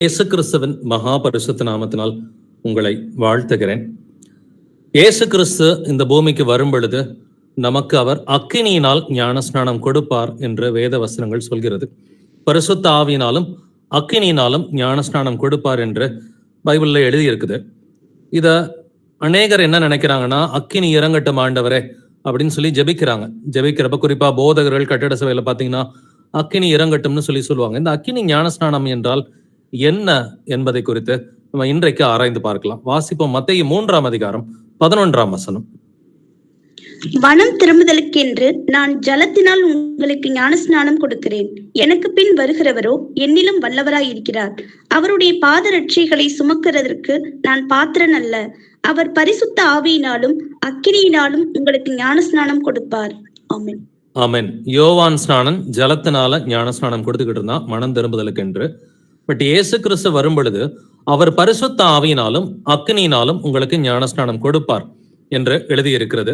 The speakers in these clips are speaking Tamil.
இயேசு கிறிஸ்துவின் மகா பரிசுத்த நாமத்தினால் உங்களை வாழ்த்துகிறேன். இயேசு கிறிஸ்து இந்த பூமிக்கு வரும் பொழுது நமக்கு அவர் அக்கினியினால் ஞானஸ்நானம் கொடுப்பார் என்று வேத வசனங்கள் சொல்கிறது. பரிசுத்த ஆவியினாலும் அக்கினியினாலும் ஞானஸ்நானம் கொடுப்பார் என்று பைபிள்ல எழுதியிருக்குது. இத அநேகர் என்ன நினைக்கிறாங்கன்னா, அக்கினி இறங்கட்டும் ஆண்டவரே அப்படின்னு சொல்லி ஜெபிக்கிறாங்க. ஜெபிக்கிறப்ப குறிப்பா போதகர்கள் கட்டிட சபையில பாத்தீங்கன்னா அக்கினி இறங்கட்டும்னு சொல்லி சொல்லுவாங்க. இந்த அக்கினி ஞானஸ்நானம் என்றால் என்ன என்பதை குறித்து நம்ம இன்றைக்கு ஆராய்ந்து பார்க்கலாம். வாசிப்போம். மத்தேயு 3:11. மனம் திரும்புதலுக்கென்று நான் ஜலத்தினால் உங்களுக்கு ஞானஸ்நானம் கொடுக்கிறேன். எனக்கு பின் வருகிறவரோ என்னிலும் வல்லவராய் இருக்கிறார். அவருடைய பாதரட்சைகளை சுமக்கிறதற்கு நான் பாத்திரன் அல்ல. அவர் பரிசுத்த ஆவியினாலும் அக்கினியினாலும் உங்களுக்கு ஞானஸ்நானம் கொடுப்பார். ஆமென். ஆமென். யோவான் ஸ்நானன் ஜலத்தினால ஞானஸ்நானம் கொடுத்துக்கிட்டு இருந்தான் மனம் திரும்புதலுக்கு என்று. பட் இயேசு கிறிஸ்து வரும் பொழுது அவர் பரிசுத்த ஆவியினாலும் அக்கினியினாலும் உங்களுக்கு ஞானஸ்நானம் கொடுப்பார் என்று எழுதியிருக்கிறது.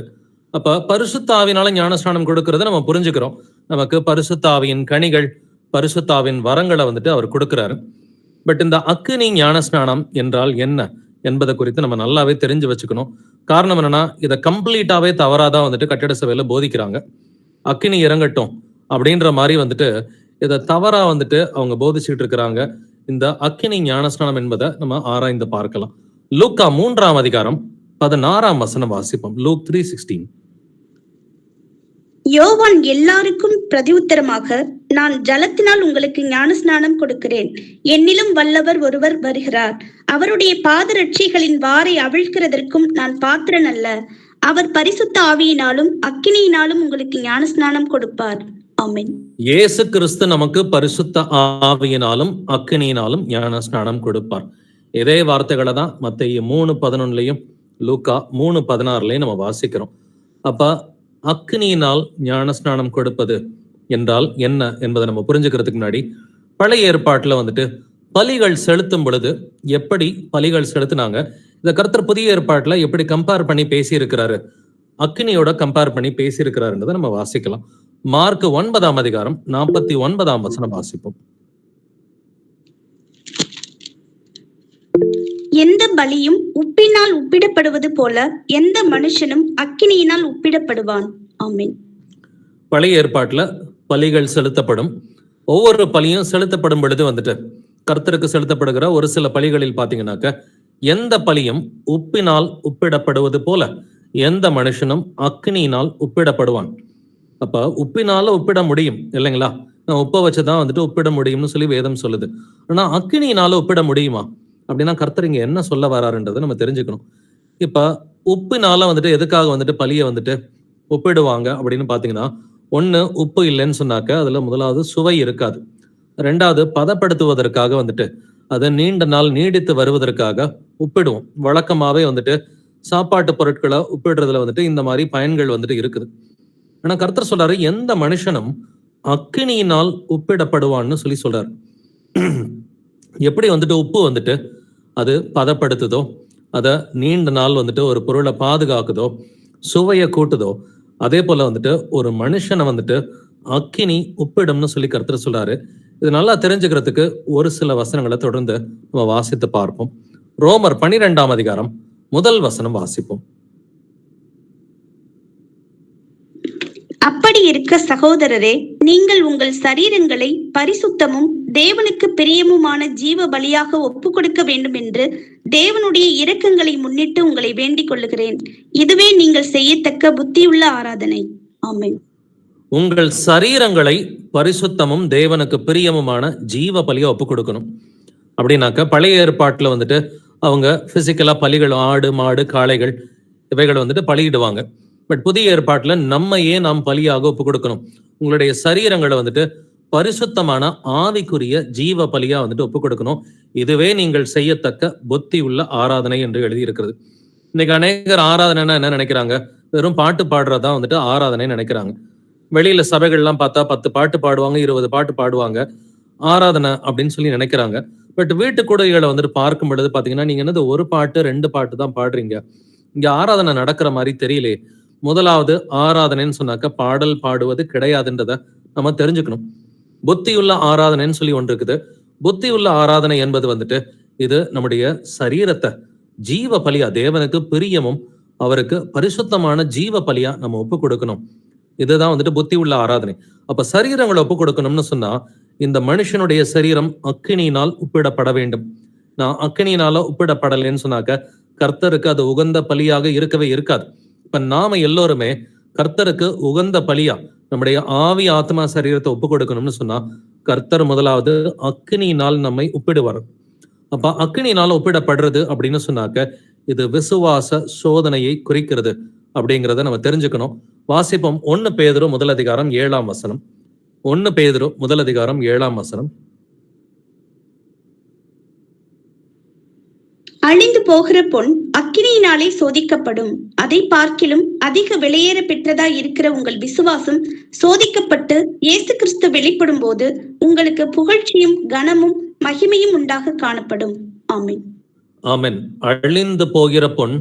அப்ப பரிசுத்த ஆவியினால ஞானஸ்நானம் கொடுக்கறத நம்ம புரிஞ்சுக்கிறோம். நமக்கு பரிசுத்த ஆவியின் கனிகள், பரிசுத்த ஆவியின் வரங்களை அவர் கொடுக்கிறாரு. பட் இந்த அக்கினி ஞானஸ்நானம் என்றால் என்ன என்பதை குறித்து நம்ம நல்லாவே தெரிஞ்சு வச்சுக்கணும். காரணம் என்னன்னா, இதை கம்ப்ளீட்டாவே தவறாதான் கட்டிட சபையில போதிக்கிறாங்க. அக்கினி இறங்கட்டும் அப்படின்ற மாதிரி இதை தவறா அவங்க போதிச்சுட்டு இருக்கிறாங்க. இந்த அக்கினி ஞானஸ்நானம் என்பதை நம்ம ஆராய்ந்து பார்க்கலாம். லூக்கா 3:16 வாசிப்போம். லூக் 3:16. யோவான் எல்லாருக்கும் பிரதியுத்தரமாக, நான் ஜலத்தினால் உங்களுக்கு ஞானஸ்நானம் கொடுக்கிறேன். என்னிலும் வல்லவர் ஒருவர் வருகிறார். அவருடைய பாதரட்சைகளின் வாரை அவிழ்க்கிறதற்கும் நான் பாத்திரன் அல்ல. அவர் பரிசுத்த ஆவியினாலும் அக்கினியினாலும் உங்களுக்கு ஞானஸ்நானம் கொடுப்பார். ஆமென். இயேசு கிறிஸ்து நமக்கு பரிசுத்த ஆவியினாலும் அக்கினியினாலும் ஞானஸ்நானம் கொடுப்பார். இதே வார்த்தைகளை தான் மத்தேயு 3:11 லூக்கா 3:16 நம்ம வாசிக்கிறோம். அப்ப அக்கினியினால் ஞானஸ்நானம் கொடுப்பது என்றால் என்ன என்பதை நம்ம புரிஞ்சுக்கிறதுக்கு முன்னாடி, பழைய ஏற்பாட்டுல பலிகள் செலுத்தும் பொழுது எப்படி பலிகள் செலுத்தினாங்க, இந்த கர்த்தர் புதிய ஏற்பாட்டுல எப்படி கம்பேர் பண்ணி பேசி இருக்கிறாரு, அக்கினியோட கம்பேர் பண்ணி பேசி இருக்கிறாருன்றதை நம்ம வாசிக்கலாம். மார்க் 9:49 வாசிப்போம். எந்த பலியும் உப்பினால் உப்பிடப்படுவது போல எந்த மனுஷனும் அக்கினியினால் உப்பிடப்படுவான். ஆமென். பழைய ஏற்பாட்டுல பலிகள் செலுத்தப்படும். ஒவ்வொரு பலியும் செலுத்தப்படும் பொழுது கர்த்தருக்கு செலுத்தப்படுகிற ஒரு சில பலிகளில் பாத்தீங்கன்னாக்க, எந்த பலியும் உப்பினால் உப்பிடப்படுவது போல எந்த மனுஷனும் அக்கினியினால் உப்பிடப்படுவான். அப்ப உப்பினால உப்பிட முடியும் இல்லைங்களா? உப்பை வச்சுதான் உப்பிட முடியும்னு சொல்லி வேதம் சொல்லுது. ஆனா அக்கினியினால உப்பிட முடியுமா அப்படின்னா, கர்த்தர் இங்க என்ன சொல்ல வராருன்றதை நம்ம தெரிஞ்சுக்கணும். இப்ப உப்பினால எதுக்காக பலியை ஒப்பிடுவாங்க அப்படின்னு பாத்தீங்கன்னா, ஒண்ணு உப்பு இல்லைன்னு சொன்னாக்க அதுல முதலாவது சுவை இருக்காது. ரெண்டாவது பதப்படுத்துவதற்காக அதை நீண்ட நாள் நீடித்து வருவதற்காக உப்பிடுவோம். வழக்கமாவே சாப்பாட்டு பொருட்களை உப்பிடுறதுல இந்த மாதிரி பயன்கள் இருக்குது. ஆனா கர்த்தர் சொல்றாரு, எந்த மனுஷனும் அக்கினியினால் உப்பிடப்படுவான்னு சொல்லி சொல்றாரு. எப்படி உப்பு அது பதப்படுத்துதோ, அதை நீண்ட நாள் ஒரு பொருளை பாதுகாக்குதோ, சுவையை கூட்டுதோ, அதே போல ஒரு மனுஷனை அக்கினி உப்பிடும்னு சொல்லி கர்த்தர் சொல்றாரு. இது நல்லா தெரிஞ்சுக்கிறதுக்கு ஒரு சில வசனங்களை தொடர்ந்து நம்ம வாசித்து பார்ப்போம். ரோமர் 12:1 வாசிப்போம். அப்படி இருக்க சகோதரரே, நீங்கள் உங்கள் சரீரங்களை பரிசுத்தமும் தேவனுக்கு பிரியமுமான ஜீவ பலியாக ஒப்பு கொடுக்க வேண்டும் என்று தேவனுடைய இரக்கங்களை முன்னிட்டு உங்களை வேண்டிக் கொள்ளுகிறேன். இதுவே நீங்கள் செய்யத்தக்க புத்தியுள்ள ஆராதனை. ஆமென். உங்கள் சரீரங்களை பரிசுத்தமும் தேவனுக்கு பிரியமுமான ஜீவ பலியா ஒப்பு கொடுக்கணும் அப்படின்னாக்க, பழைய ஏற்பாட்டுல அவங்க பிசிக்கலா பலிகள், ஆடு மாடு காளைகள் இவைகளை பலியிடுவாங்க. பட் புதிய ஏற்பாட்டுல நாம் பலியாக ஒப்பு கொடுக்கணும். உங்களுடைய சரீரங்களை பரிசுத்தமான ஆவிக்குரிய ஜீவ பலியா ஒப்பு கொடுக்கணும். இதுவே நீங்கள் செய்யத்தக்க புத்தி உள்ள ஆராதனை என்று எழுதி இருக்கிறது. இன்னைக்கு அநேகர் ஆராதனைன்னா என்ன நினைக்கிறாங்க? வெறும் பாட்டு பாடுறதா ஆராதனை நினைக்கிறாங்க. வெளியில சபைகள்லாம் பார்த்தா 10 பாட்டு பாடுவாங்க, 20 பாட்டு பாடுவாங்க, ஆராதனை அப்படின்னு சொல்லி நினைக்கிறாங்க. பட் வீட்டு கூடைகளை பார்க்கும் பொழுது பாத்தீங்கன்னா, நீங்க என்னது ஒரு பாட்டு 2 பாட்டு தான் பாடுறீங்க, இங்க ஆராதனை நடக்கிற மாதிரி தெரியலே. முதலாவது ஆராதனைன்னு சொன்னாக்க பாடல் பாடுவது கிடையாதுன்றத நம்ம தெரிஞ்சுக்கணும். புத்தியுள்ள ஆராதனைன்னு சொல்லி ஒன்று இருக்குது. புத்தி உள்ள ஆராதனை என்பது வந்துட்டு இது நம்முடைய சரீரத்தை ஜீவ பலியா, தேவனுக்கு பிரியமும் அவருக்கு பரிசுத்தமான ஜீவ பலியா நம்ம ஒப்பு கொடுக்கணும். இதுதான் வந்துட்டு புத்தி உள்ள ஆராதனை. அப்ப சரீரங்களை ஒப்பு கொடுக்கணும்னு சொன்னா, இந்த மனுஷனுடைய சரீரம் அக்கினியினால் ஒப்பிடப்பட வேண்டும். நான் அக்கினியினால ஒப்பிடப்படலைன்னு சொன்னாக்க கர்த்தருக்கு அது உகந்த பலியாக இருக்கவே இருக்காது. இப்ப நாம எல்லோருமே கர்த்தருக்கு உகந்த பலியா நம்முடைய ஆவி ஆத்மா சரீரத்தை ஒப்பு கொடுக்கணும்னு சொன்னா, கர்த்தர் முதலாவது அக்கினியினால் நம்மை ஒப்பிடுவார். அப்ப அக்கினியினால் ஒப்பிடப்படுறது அப்படின்னு சொன்னாக்க இது விசுவாச சோதனையை குறிக்கிறது அப்படிங்கிறத நம்ம தெரிஞ்சுக்கணும். வாசிப்போம் 1 பேதுரு 1:7. 1 பேதுரு 1:7. அழிந்து போகிற பொன் அக்கினியினாலே சோதிக்கப்படும், அதை பார்க்கிலும் அதிக விலையேற பெற்றதா இருக்கிற உங்கள் விசுவாசம் சோதிக்கப்பட்டு இயேசு கிறிஸ்து வெளிப்படும் போது உங்களுக்கு புகழ்ச்சியும் கனமும் மகிமையும் உண்டாக காணப்படும். ஆமென். ஆமென். அழிந்து போகிற பொன்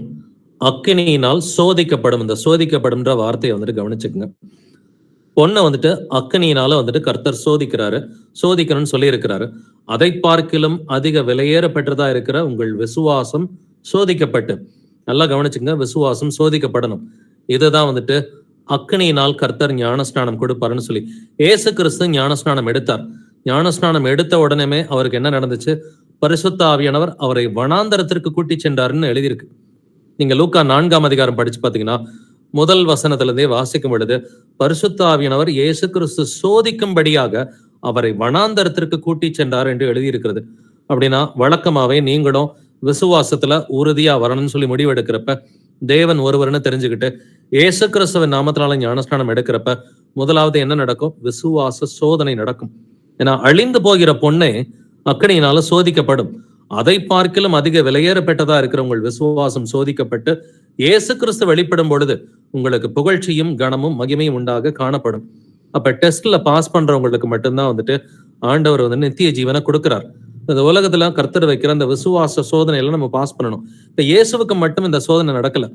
அக்கினியினால் சோதிக்கப்படும். இந்த சோதிக்கப்படும்ன்ற வார்த்தையை வந்துட்டு கவனிச்சுக்கங்க. பொண்ணை வந்துட்டு அக்கினியினால வந்துட்டு கர்த்தர் சோதிக்கிறாரு, சோதிக்கணும்னு சொல்லி இருக்கிறாரு. அதை பார்க்கிலும் அதிக விலையேற பெற்றதா இருக்கிற உங்கள் விசுவாசம் சோதிக்கப்பட்டு, நல்லா கவனிச்சுங்க, விசுவாசம் சோதிக்கப்படணும். இதுதான் வந்துட்டு அக்கினியினால் கர்த்தர் ஞானஸ்நானம் கொடுப்பாருன்னு சொல்லி ஏசு கிறிஸ்து ஞானஸ்நானம் எடுத்தார். ஞானஸ்நானம் எடுத்த உடனே அவருக்கு என்ன நடந்துச்சு? பரிசுத்த ஆவியானவர் அவரை வனாந்தரத்திற்கு கூட்டி சென்றாருன்னு எழுதியிருக்கு. நீங்க லூக்கா 4 படிச்சு பாத்தீங்கன்னா முதல் வசனத்துல இருந்தே வாசிக்கும் பொழுது பரிசுத்த ஆவியானவர் இயேசு கிறிஸ்து சோதிக்கும்படியாக அவரை வனாந்தரத்திற்கு கூட்டி சென்றார் என்று எழுதியிருக்கிறது. அப்படின்னா வழக்கமாவே நீங்களும் விசுவாசத்துல உறுதியா வரணும்னு சொல்லி முடிவெடுக்கிறப்ப, தேவன் ஒருவர்னு தெரிஞ்சுக்கிட்டு இயேசு கிறிஸ்துவின் நாமத்தினால ஞானஸ்நானம் எடுக்கிறப்ப முதலாவது என்ன நடக்கும்? விசுவாச சோதனை நடக்கும். ஏன்னா அழிந்து போகிற பொண்ணே அக்கினியினால சோதிக்கப்படும். அதை பார்க்கிலும் அதிக விலையேற பெற்றதா இருக்கிற உங்கள் விசுவாசம் சோதிக்கப்பட்டு இயேசு கிறிஸ்து வெளிப்படும் பொழுது உங்களுக்கு புகழ்ச்சியும் கனமும் மகிமையும் உண்டாக காணப்படும். அப்ப டெஸ்ட்ல பாஸ் பண்றவங்களுக்கு மட்டும்தான் வந்துட்டு ஆண்டவர் வந்து நித்திய ஜீவனை கொடுக்கிறார். இந்த உலகத்துல கர்த்தர் வைக்கிற அந்த விசுவாச சோதனையில நம்ம பாஸ் பண்ணணும். இப்ப இயேசுவுக்கு மட்டும் இந்த சோதனை நடக்கல.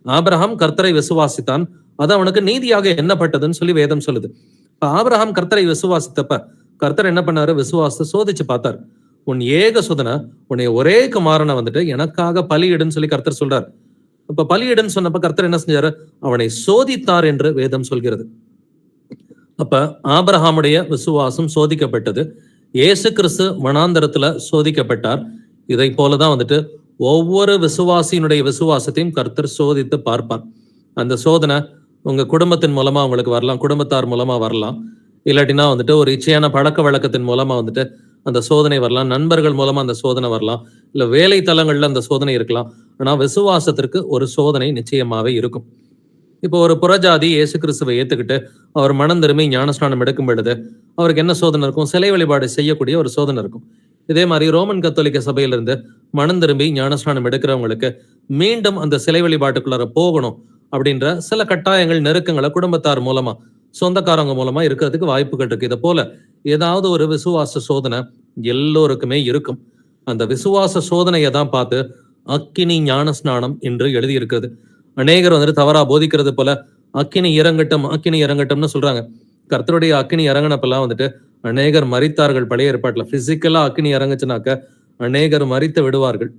ஆபிரகாம் கர்த்தரை விசுவாசித்தான், அது அவனுக்கு நீதியாக எண்ணப்பட்டதுன்னு சொல்லி வேதம் சொல்லுது. இப்ப ஆபிரகாம் கர்த்தரை விசுவாசித்தப்ப கர்த்தர் என்ன பண்ணாரு? விசுவாசத்தை சோதிச்சு பார்த்தார். உன் ஏக சுதனை, உன்னை ஒரே குமாரனை வந்துட்டு எனக்காக பலியிடுன்னு சொல்லி கர்த்தர் சொல்றார். அப்ப பலியிடுன்னு சொன்னப்ப கர்த்தர் என்ன செஞ்சாரு? அவனை சோதித்தார் என்று வேதம் சொல்கிறது. அப்ப ஆபிரகாமுடைய விசுவாசம் சோதிக்கப்பட்டது. இயேசு கிறிஸ்து வனாந்தரத்துல சோதிக்கப்பட்டார். இதை போலதான் வந்துட்டு ஒவ்வொரு விசுவாசியினுடைய விசுவாசத்தையும் கர்த்தர் சோதித்து பார்ப்பார். அந்த சோதனை உங்க குடும்பத்தின் மூலமா உங்களுக்கு வரலாம், குடும்பத்தார் மூலமா வரலாம், இல்லாட்டினா வந்துட்டு ஒரு இச்சையான பழக்க வழக்கத்தின் மூலமா வந்துட்டு அந்த சோதனை வரலாம், நண்பர்கள் மூலமா அந்த சோதனை வரலாம், இல்ல வேலை தலங்கள்ல அந்த சோதனை இருக்கலாம். ஆனா விசுவாசத்திற்கு ஒரு சோதனை நிச்சயமாவே இருக்கும். இப்போ ஒரு புறஜாதி இயேசு கிறிஸ்துவை ஏத்துக்கிட்டு அவர் மனம் திரும்பி ஞானஸ்நானம் எடுக்கும் பொழுது அவருக்கு என்ன சோதனை இருக்கும்? சிலை வழிபாடு செய்யக்கூடிய ஒரு சோதனை இருக்கும். இதே மாதிரி ரோமன் கத்தோலிக்க சபையிலிருந்து மனம் திரும்பி ஞானஸ்நானம் எடுக்கிறவங்களுக்கு மீண்டும் அந்த சிலை வழிபாட்டுக்குள்ளார போகணும் அப்படின்ற சில கட்டாயங்கள், நெருக்கங்களை குடும்பத்தார் மூலமா, சொந்தக்காரங்க மூலமா இருக்கிறதுக்கு வாய்ப்புகள் இருக்கு. இதை போல ஏதாவது ஒரு விசுவாச சோதனை எல்லோருக்குமே இருக்கும். அந்த விசுவாச சோதனையை தான் பார்த்து அக்கினி ஞானஸ்நானம் என்று எழுதி இருக்கிறது. அநேகர் வந்துட்டு தவறா போதிக்கிறது போல அக்கினி இறங்கட்டும், அக்கினி இறங்கட்டும்னு சொல்றாங்க. கர்த்தருடைய அக்கினி இறங்கினப்பெல்லாம் வந்துட்டு அநேகர் மரித்தார்கள். பழைய ஏற்பாட்டுல பிசிக்கலா அக்கினி இறங்குச்சுனாக்க அநேகர் மரித்து விடுவார்கள்.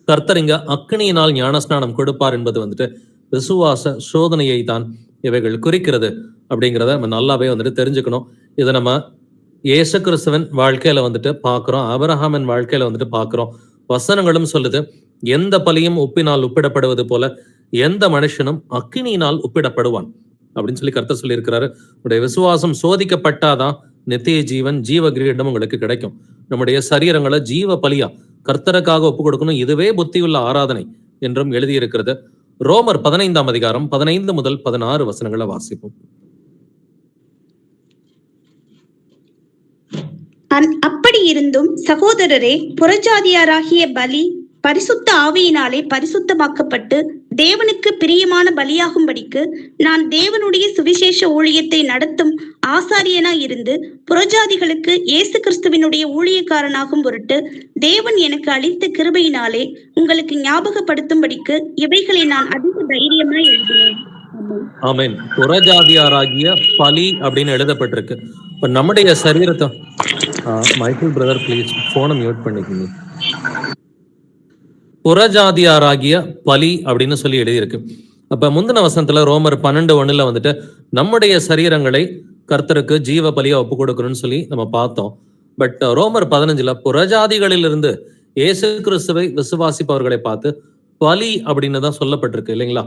கர்த்தர் இங்க அக்கினியினால் ஞானஸ்நானம் கொடுப்பார் என்பது வந்துட்டு விசுவாச சோதனையை தான் இவைகள் குறிக்கிறது அப்படிங்கிறத நம்ம நல்லாவே வந்துட்டு தெரிஞ்சுக்கணும். இதை நம்ம இயேசு கிறிஸ்துவின் வாழ்க்கையில வந்துட்டு பாக்குறோம், ஆபிரகாமின் வாழ்க்கையில வந்துட்டு பாக்குறோம். வசனங்களும் சொல்லுது, எந்த பலியும் உப்பினால் ஒப்பிடப்படுவது போல எந்த மனுஷனும் அக்கினியினால் ஒப்பிடப்படுவான் அப்படின்னு சொல்லி கர்த்தர் சொல்லி இருக்கிறாரு. உடைய விசுவாசம் சோதிக்கப்பட்டாதான் நித்திய ஜீவன், ஜீவ கிரீடம் உங்களுக்கு கிடைக்கும். நம்முடைய சரீரங்களை ஜீவ பலியா கர்த்தருக்காக ஒப்பு கொடுக்கணும். இதுவே புத்தியுள்ள ஆராதனை என்றும் எழுதியிருக்கிறது. ரோமர் 15 15 முதல் 16 வசனங்களை வாசிப்போம். அப்படி இருந்தும் சகோதரரே, புறஜாதியாராகிய பலி பரிசுத்த ஆவியினாலே பரிசுத்தமாக்கப்பட்டு தேவனுக்கு பிரியமான பலியாகும்படிக்கு நான் தேவனுடைய சுவிசேஷ ஊழியத்தை நடத்தும் ஆசாரியனாய் இருந்து புறஜாதிகளுக்கு இயேசு கிறிஸ்துவினுடைய ஊழியக்காரனாகும் பொருட்டு தேவன் எனக்கு அளித்த கிருபையினாலே உங்களுக்கு ஞாபகப்படுத்தும்படிக்கு இவைகளை நான் அதிக தைரியமாய் எழுதினேன். ஆமென். புறஜாதியாராகிய பலி அப்படின்னு எழுதப்பட்டிருக்கு. இப்ப நம்முடைய சரீரத்தை மைக்கேல் பிரதர் ப்ளீஸ் போனை மியூட் பண்ணிக்கோங்க. புறஜாதியாராகிய பலி அப்படின்னு சொல்லி எழுதியிருக்கு. அப்ப முந்தின வசனத்துல ரோமர் 12:1 வந்துட்டு நம்முடைய சரீரங்களை கர்த்தருக்கு ஜீவ பலியா ஒப்பு கொடுக்கணும்னு சொல்லி நம்ம பார்த்தோம். பட் ரோமர் 15 புறஜாதிகளிலிருந்து இயேசு கிறிஸ்துவை விசுவாசிப்பவர்களை பார்த்து பலி அப்படின்னு தான் சொல்லப்பட்டிருக்கு இல்லைங்களா?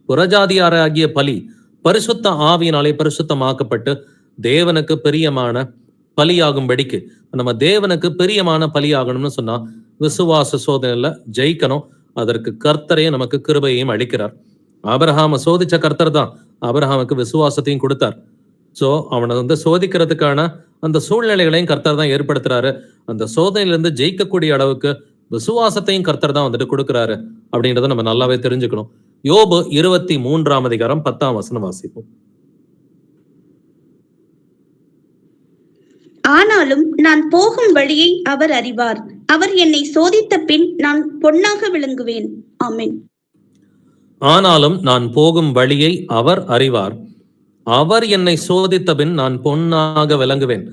புறஜாதியாராகிய பலி பரிசுத்த ஆவியினாலே பரிசுத்தமாக்கப்பட்டு தேவனுக்கு பிரியமான பலியாகும்படிக்கு, நம்ம தேவனுக்கு பிரியமான பலியாகணும்னு சொன்னா விசுவாச சோதனையில ஜெயிக்கணும். அதற்கு கர்த்தரே நமக்கு கிருபையையும் அளிக்கிறார். ஆபிரகாம சோதிச்ச கர்த்தர் தான் ஆபிரகாமுக்கு விசுவாசத்தையும் கொடுத்தார். சோ அவனை சோதிக்கிறதுக்கான அந்த சூழ்நிலைகளையும் கர்த்தர் தான் ஏற்படுத்துறாரு. அந்த சோதனையிலிருந்து ஜெயிக்கக்கூடிய அளவுக்கு விசுவாசத்தையும் கர்த்தர் தான் கொடுக்கிறாரு அப்படின்றத நம்ம நல்லாவே தெரிஞ்சுக்கணும். யோபு 23ஆம் அதிகாரம் 10ஆம் வசனம் வாசிப்போம். ஆனாலும் நான் போகும் வழியை அவர் அறிவார். அவர் என்னை சோதித்த பின் நான் பொன்னாக விளங்குவேன். ஆமென். ஆனாலும் நான் போகும் வழியை அவர் அறிவார். அவர் என்னை சோதித்த பின் நான் பொன்னாக விளங்குவேன்.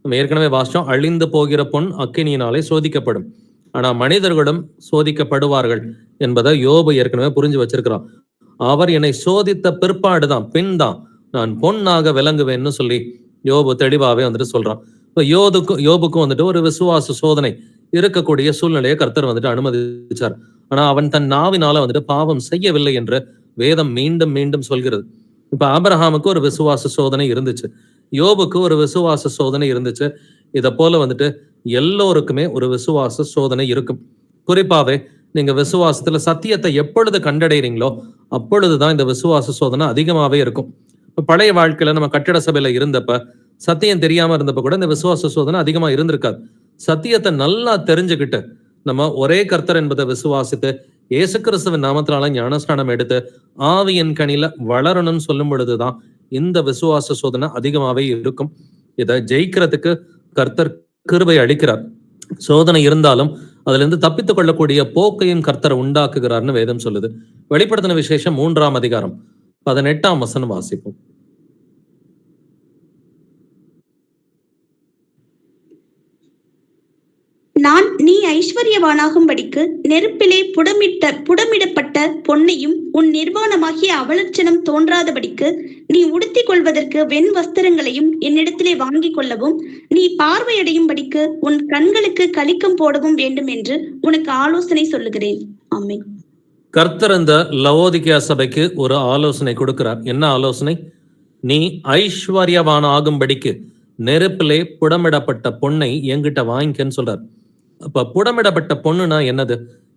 நம்ம ஏற்கனவே வாசிச்சோம், அழிந்து போகிற பொன் அக்கினியினாலே சோதிக்கப்படும், ஆனா மனிதர்களும் சோதிக்கப்படுவார்கள் என்பதை யோபு ஏற்கனவே புரிஞ்சு வச்சிருக்கிறான். அவர் என்னை சோதித்த பிற்பாடுதான், பின் தான் நான் பொன்னாக விளங்குவேன்னு சொல்லி யோபு தெளிவாவே சொல்றான். இப்போ யோபுக்கும் ஒரு விசுவாச சோதனை இருக்கக்கூடிய சூழ்நிலையை கர்த்தர் அனுமதிச்சார். ஆனா அவன் தன் நாவினால பாவம் செய்யவில்லை என்று வேதம் மீண்டும் மீண்டும் சொல்கிறது. இப்ப ஆபிரகாமுக்கு ஒரு விசுவாச சோதனை இருந்துச்சு, யோபுக்கு ஒரு விசுவாச சோதனை இருந்துச்சு. இத போல எல்லோருக்குமே ஒரு விசுவாச சோதனை இருக்கும். குறிப்பாவே நீங்க விசுவாசத்துல சத்தியத்தை எப்பொழுது கண்டடைறீங்களோ அப்பொழுதுதான் இந்த விசுவாச சோதனை அதிகமாவே இருக்கும். பழைய வாழ்க்கையில நம்ம கட்டிட சபையில இருந்தப்ப சத்தியம் தெரியாம இருந்தப்ப கூட இந்த விசுவாச சோதனை அதிகமா இருந்திருக்காது. சத்தியத்தை நல்லா தெரிஞ்சுக்கிட்டு நம்ம ஒரே கர்த்தர் என்பதை விசுவாசித்து இயேசு கிறிஸ்துவின் நாமத்தினால ஞானஸ்நானம் எடுத்து ஆவியின் கனில வளரணும்னு சொல்லும் பொழுதுதான் இந்த விசுவாச சோதனை அதிகமாவே இருக்கும். இதை ஜெயிக்கிறதுக்கு கர்த்தர் கிருபை அளிக்கிறார். சோதனை இருந்தாலும் அதுல இருந்து தப்பித்துக் கொள்ளக்கூடிய போக்கையும் கர்த்தர் உண்டாக்குகிறார்னு வேதம் சொல்லுது. வெளிப்படுத்தின விசேஷம் 3ஆம் அதிகாரம் 18ஆம் வசனம் வாசிப்போம். நீ ஐஸ்வர்யவானாகும்படிக்கு நெருப்பிலே புடமிடப்பட்ட பொன்னையும் உன் நிர்வாணமாகிய அவலட்சணம் தோன்றாதபடிக்கு நீ உடுத்திக் கொள்வதற்கு வெண் வஸ்திரங்களையும் என்னிடத்திலே வாங்கிக் கொள்ளவும் நீ பார்வையடையும்படிக்கு உன் கண்களுக்கு கலிக்கம் போடவும் வேண்டும் என்று உனக்கு ஆலோசனை சொல்லுகிறேன். ஆமென். கர்த்தர் இந்த லவோதிகேயா சபைக்கு ஒரு ஆலோசனை கொடுக்கிறார். என்ன ஆலோசனை? நீ ஐஸ்வர்யவான ஆகும்படிக்கு நெருப்பிலே புடமிடப்பட்ட பொன்னை என்கிட்ட வாங்கிக்கன்னு சொல்றார். அப்ப புடமிடப்பட்ட பொண்ணுனா என்னது?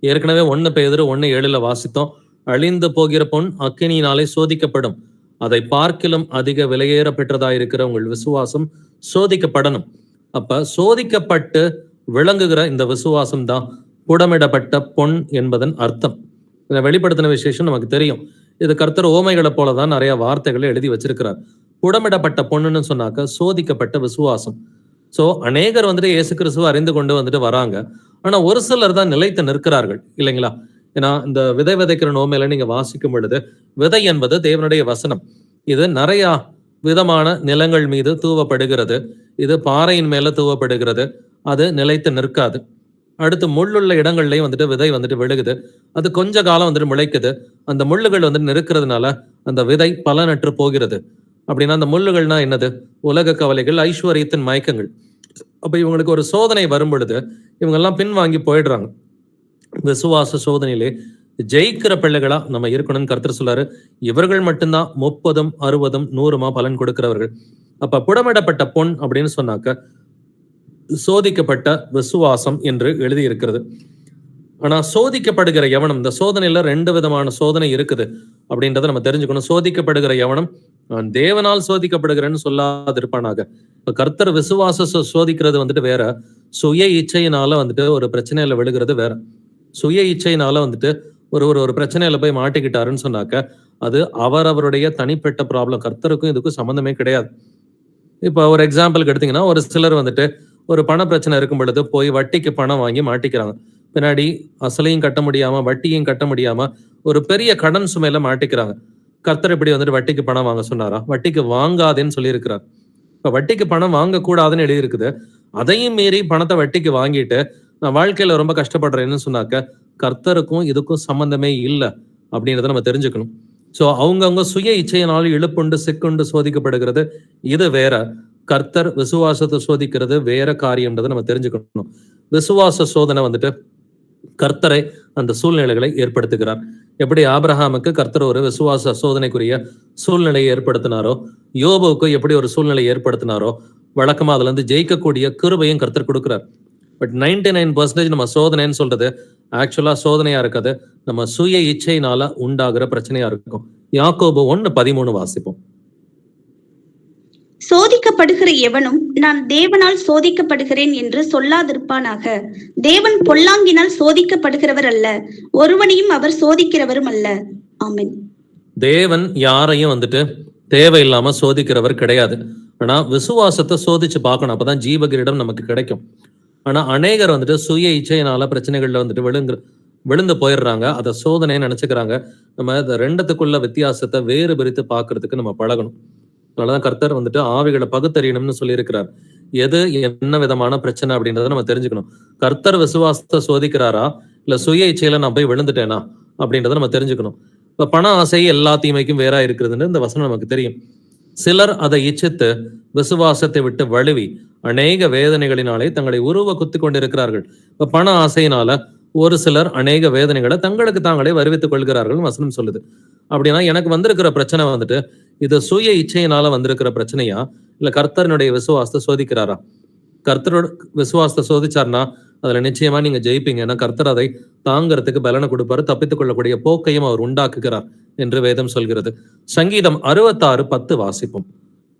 ஏற்கனவே 1 பேதுரு 1:7 வாசித்தோம். அழிந்து போகிற பொன் அக்கினியினாலே சோதிக்கப்படும், அதை பார்க்கிலும் அதிக விலையேற பெற்றதாயிருக்கிற உங்கள் விசுவாசம் சோதிக்கப்படணும். அப்ப சோதிக்கப்பட்டு விளங்குகிற இந்த விசுவாசம் தான் புடமிடப்பட்ட பொன் என்பதன் அர்த்தம். இதை வெளிப்படுத்தின விசேஷம் நமக்கு தெரியும். இது கர்த்தர் ஓமைகளை போலதான் நிறைய வார்த்தைகளை எழுதி வச்சிருக்கிறார். புடமிடப்பட்ட பொண்ணுன்னு சொன்னாக்க சோதிக்கப்பட்ட விசுவாசம். சோ அநேகர் இயேசு கிறிஸ்துவ அறிந்து கொண்டு வராங்க. ஆனா ஒரு சிலர் தான் நிலைத்து நிற்கிறார்கள் இல்லைங்களா? ஏன்னா இந்த விதை விதைக்கிற நோமையில நீங்க வாசிக்கும் பொழுது விதை என்பது தேவனுடைய வசனம். இது நிறைய விதமான நிலங்கள் மீது தூவப்படுகிறது. இது பாறையின் மேல தூவப்படுகிறது. அது நிலைத்து நிற்காது. அடுத்து முள்ளுள்ள இடங்கள்லயும் விதை விழுகுது. அது கொஞ்ச காலம் முளைக்குது. அந்த முள்ளுகள் நிற்கிறதுனால அந்த விதை பலனற்று போகிறது. அப்படின்னா அந்த முள்ளுகள்னா என்னது? உலக கவலைகள், ஐஸ்வர்யத்தின் மயக்கங்கள். அப்ப இவங்களுக்கு ஒரு சோதனை வரும் பொழுது இவங்க எல்லாம் பின்வாங்கி போயிடுறாங்க. விசுவாச சோதனையிலே ஜெயிக்கிற பிள்ளைகளா நம்ம இருக்கணும்னு கர்த்தர் சொல்றாரு. இவர்கள் மட்டும்தான் 30, 60, 100 பலன் கொடுக்கிறவர்கள். அப்ப புடமிடப்பட்ட பொன் அப்படின்னு சொன்னாக்க சோதிக்கப்பட்ட விசுவாசம் என்று எழுதி இருக்கிறது. ஆனா சோதிக்கப்படுகிற எவனம், இந்த சோதனையில 2 விதமான சோதனை இருக்குது அப்படின்றத நம்ம தெரிஞ்சுக்கணும். சோதிக்கப்படுகிற எவனம் நான் தேவனால் சோதிக்கப்படுகிறேன்னு சொல்லாதிருப்பானாக. இப்ப கர்த்தர் விசுவாச சோதிக்கிறது வேற, சுய இச்சையினால ஒரு பிரச்சனையில விழுகிறது வேற. சுய இச்சையினால ஒரு பிரச்சனையில போய் மாட்டிக்கிட்டாருன்னு சொன்னாக்க அது அவருடைய தனிப்பட்ட ப்ராப்ளம். கர்த்தருக்கும் இதுக்கும் சம்பந்தமே கிடையாது. இப்ப ஒரு எக்ஸாம்பிளுக்கு எடுத்தீங்கன்னா, ஒரு சிலர் ஒரு பண பிரச்சனை இருக்கும் பொழுது போய் வட்டிக்கு பணம் வாங்கி மாட்டிக்கிறாங்க. பின்னாடி அசலையும் கட்ட முடியாம வட்டியும் கட்ட முடியாம ஒரு பெரிய கடன் சுமையில மாட்டிக்கிறாங்க. கர்த்தர் இப்படி வட்டிக்கு பணம் வாங்க சொன்னாரா? வட்டிக்கு வாங்காதேன்னு சொல்லி இருக்கிறார். இப்ப வட்டிக்கு பணம் வாங்க கூடாதுன்னு எழுதி இருக்குது. அதையும் மீறி பணத்தை வட்டிக்கு வாங்கிட்டு நான் வாழ்க்கையில ரொம்ப கஷ்டப்படுறேன்னு சொன்னாக்க கர்த்தருக்கும் இதுக்கும் சம்பந்தமே இல்லை அப்படின்றத நம்ம தெரிஞ்சுக்கணும். சோ அவங்கவுங்க சுய இச்சையினால் இழுப்புண்டு சிக்குண்டு சோதிக்கப்படுகிறது இது வேற, கர்த்தர் விசுவாசத்தை சோதிக்கிறது வேற காரியம்ன்றதை நம்ம தெரிஞ்சுக்கணும். விசுவாச சோதனை வந்துட்டு கர்த்தரை அந்த சூழ்நிலைகளை ஏற்படுத்துகிறார். எப்படி ஆபிரகாமுக்கு கர்த்தர் ஒரு விசுவாச சோதனைக்குரிய சூழ்நிலையை ஏற்படுத்தினாரோ, யோபுவுக்கு எப்படி ஒரு சூழ்நிலை ஏற்படுத்தினாரோ, வழக்கமா அதுல இருந்து ஜெயிக்கக்கூடிய கிருபையும் கர்த்தர் கொடுக்கிறார். பட் 99% நம்ம சோதனைன்னு சொல்றது ஆக்சுவலா சோதனையா இருக்காது, நம்ம சுய இச்சையினால உண்டாகிற பிரச்சனையா இருக்கும். யாக்கோபு 1:13 வாசிப்போம். சோதிக்கப்படுகிற எவனும் நான் தேவனால் சோதிக்கப்படுகிறேன் என்று சொல்லாதிருப்பானாக. தேவன் பொல்லாங்கினால் சோதிக்கப்படுகிறவர் அல்ல, ஒருவனையும் அவர் சோதிக்கிறவரும் அல்ல. ஆமென். தேவன் யாரையும் வந்துட்டு தேவையில்லாம சோதிக்கிறவர் கிடையாது. ஆனா விசுவாசத்தை சோதிச்சு பார்க்கணும், அப்பதான் ஜீவகிரீடம் நமக்கு கிடைக்கும். ஆனா அநேகர் வந்துட்டு சுய இச்சையினால பிரச்சனைகள்ல வந்துட்டு விழுந்து போயிடுறாங்க, அதை சோதனைன்னு நினைச்சுக்கிறாங்க. நம்ம இந்த ரெண்டத்துக்குள்ள வித்தியாசத்தை வேறு பிரித்து பார்க்கறதுக்கு நம்ம பழகணும். அதனாலதான் கர்த்தர் வந்துட்டு ஆவிகளை பகுத்தறியணும்னு சொல்லியிருக்கிறார். எது என்ன விதமான பிரச்சனை அப்படின்றத நம்ம தெரிஞ்சுக்கணும். கர்த்தர் விசுவாசத்தை சோதிக்கிறாரா இல்ல சுய இச்சையில நான் போய் விழுந்துட்டேனா அப்படின்றத நம்ம தெரிஞ்சுக்கணும். இப்ப பண ஆசை எல்லா தீமைக்கும் வேறா இருக்கிறதுன்னு இந்த வசனம் நமக்கு தெரியும். சிலர் அதை இச்சித்து விசுவாசத்தை விட்டு வழுவி அநேக வேதனைகளினாலே தங்களை உருவ குத்தி கொண்டிருக்கிறார்கள். இப்ப பண ஆசையினால ஒரு சிலர் அநேக வேதனைகளை தங்களுக்கு தாங்களே வருவித்துக் கொள்கிறார்கள் வசனம் சொல்லுது. அப்படின்னா எனக்கு வந்திருக்கிற பிரச்சனை வந்துட்டு இது சுய இச்சையினால வந்திருக்கிற பிரச்சனையா இல்ல கர்த்தரனுடைய விசுவாசத்தை சோதிக்கிறாரா? கர்த்தரோட விசுவாசத்தை சோதிச்சார்னா அதுல நிச்சயமா நீங்க ஜெயிப்பீங்க. ஏன்னா கர்த்தர் அதை தாங்கிறதுக்கு பலனை கொடுப்பாரு, தப்பித்துக் கொள்ளக்கூடிய போக்கையும் அவர் உண்டாக்குகிறார் என்று வேதம் சொல்கிறது. சங்கீதம் 66:10 வாசிப்போம்.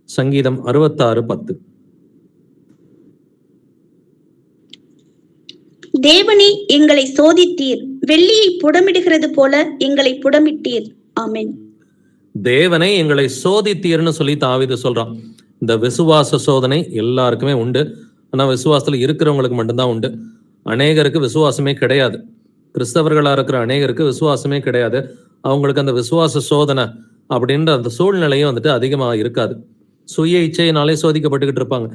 சங்கீதம் 66:10. தேவனே எங்களை சோதித்தீர், வெள்ளியை புடமிடுகிறது போல எங்களை புடமிட்டீர். ஆமென். தேவனை எங்களை சோதித்தீர்னு சொல்லி தாவீது சொல்றான். இந்த விசுவாச சோதனை எல்லாருக்குமே உண்டு, ஆனா விசுவாசத்துல இருக்கிறவங்களுக்கு மட்டும்தான் உண்டு. அநேகருக்கு விசுவாசமே கிடையாது. கிறிஸ்தவர்களா இருக்கிற அநேகருக்கு விசுவாசமே கிடையாது. அவங்களுக்கு அந்த விசுவாச சோதனை அப்படின்ற அந்த சூழ்நிலையும் வந்துட்டு அதிகமா இருக்காது. சுய இச்சையினாலே சோதிக்கப்பட்டுக்கிட்டு இருப்பாங்க,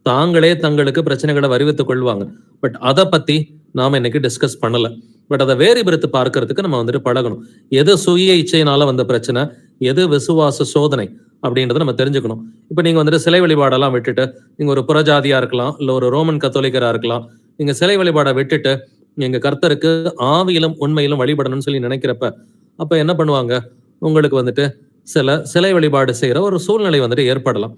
தாங்களே தங்களுக்கு பிரச்சனைகளை வருவித்துக் கொள்வாங்க. பட் அதை பத்தி நாம இன்னைக்கு டிஸ்கஸ் பண்ணல. பட் அதை வேறு பிரித்து பார்க்கறதுக்கு நம்ம வந்துட்டு பழகணும். எது சுய இச்சையினால வந்த பிரச்சனை, எது விசுவாச சோதனை அப்படின்றத நம்ம தெரிஞ்சுக்கணும். இப்ப நீங்க வந்துட்டு சிலை வழிபாடெல்லாம் விட்டுட்டு நீங்க ஒரு புறஜாதியா இருக்கலாம், இல்ல ஒரு ரோமன் கத்தோலிக்கரா இருக்கலாம், நீங்க சிலை வழிபாடை விட்டுட்டு நீங்க கர்த்தருக்கு ஆவியிலும் உண்மையிலும் வழிபடணும்னு சொல்லி நினைக்கிறப்ப அப்ப என்ன பண்ணுவாங்க, உங்களுக்கு வந்துட்டு சிலை வழிபாடு செய்யற ஒரு சூழ்நிலை வந்துட்டு ஏற்படலாம்.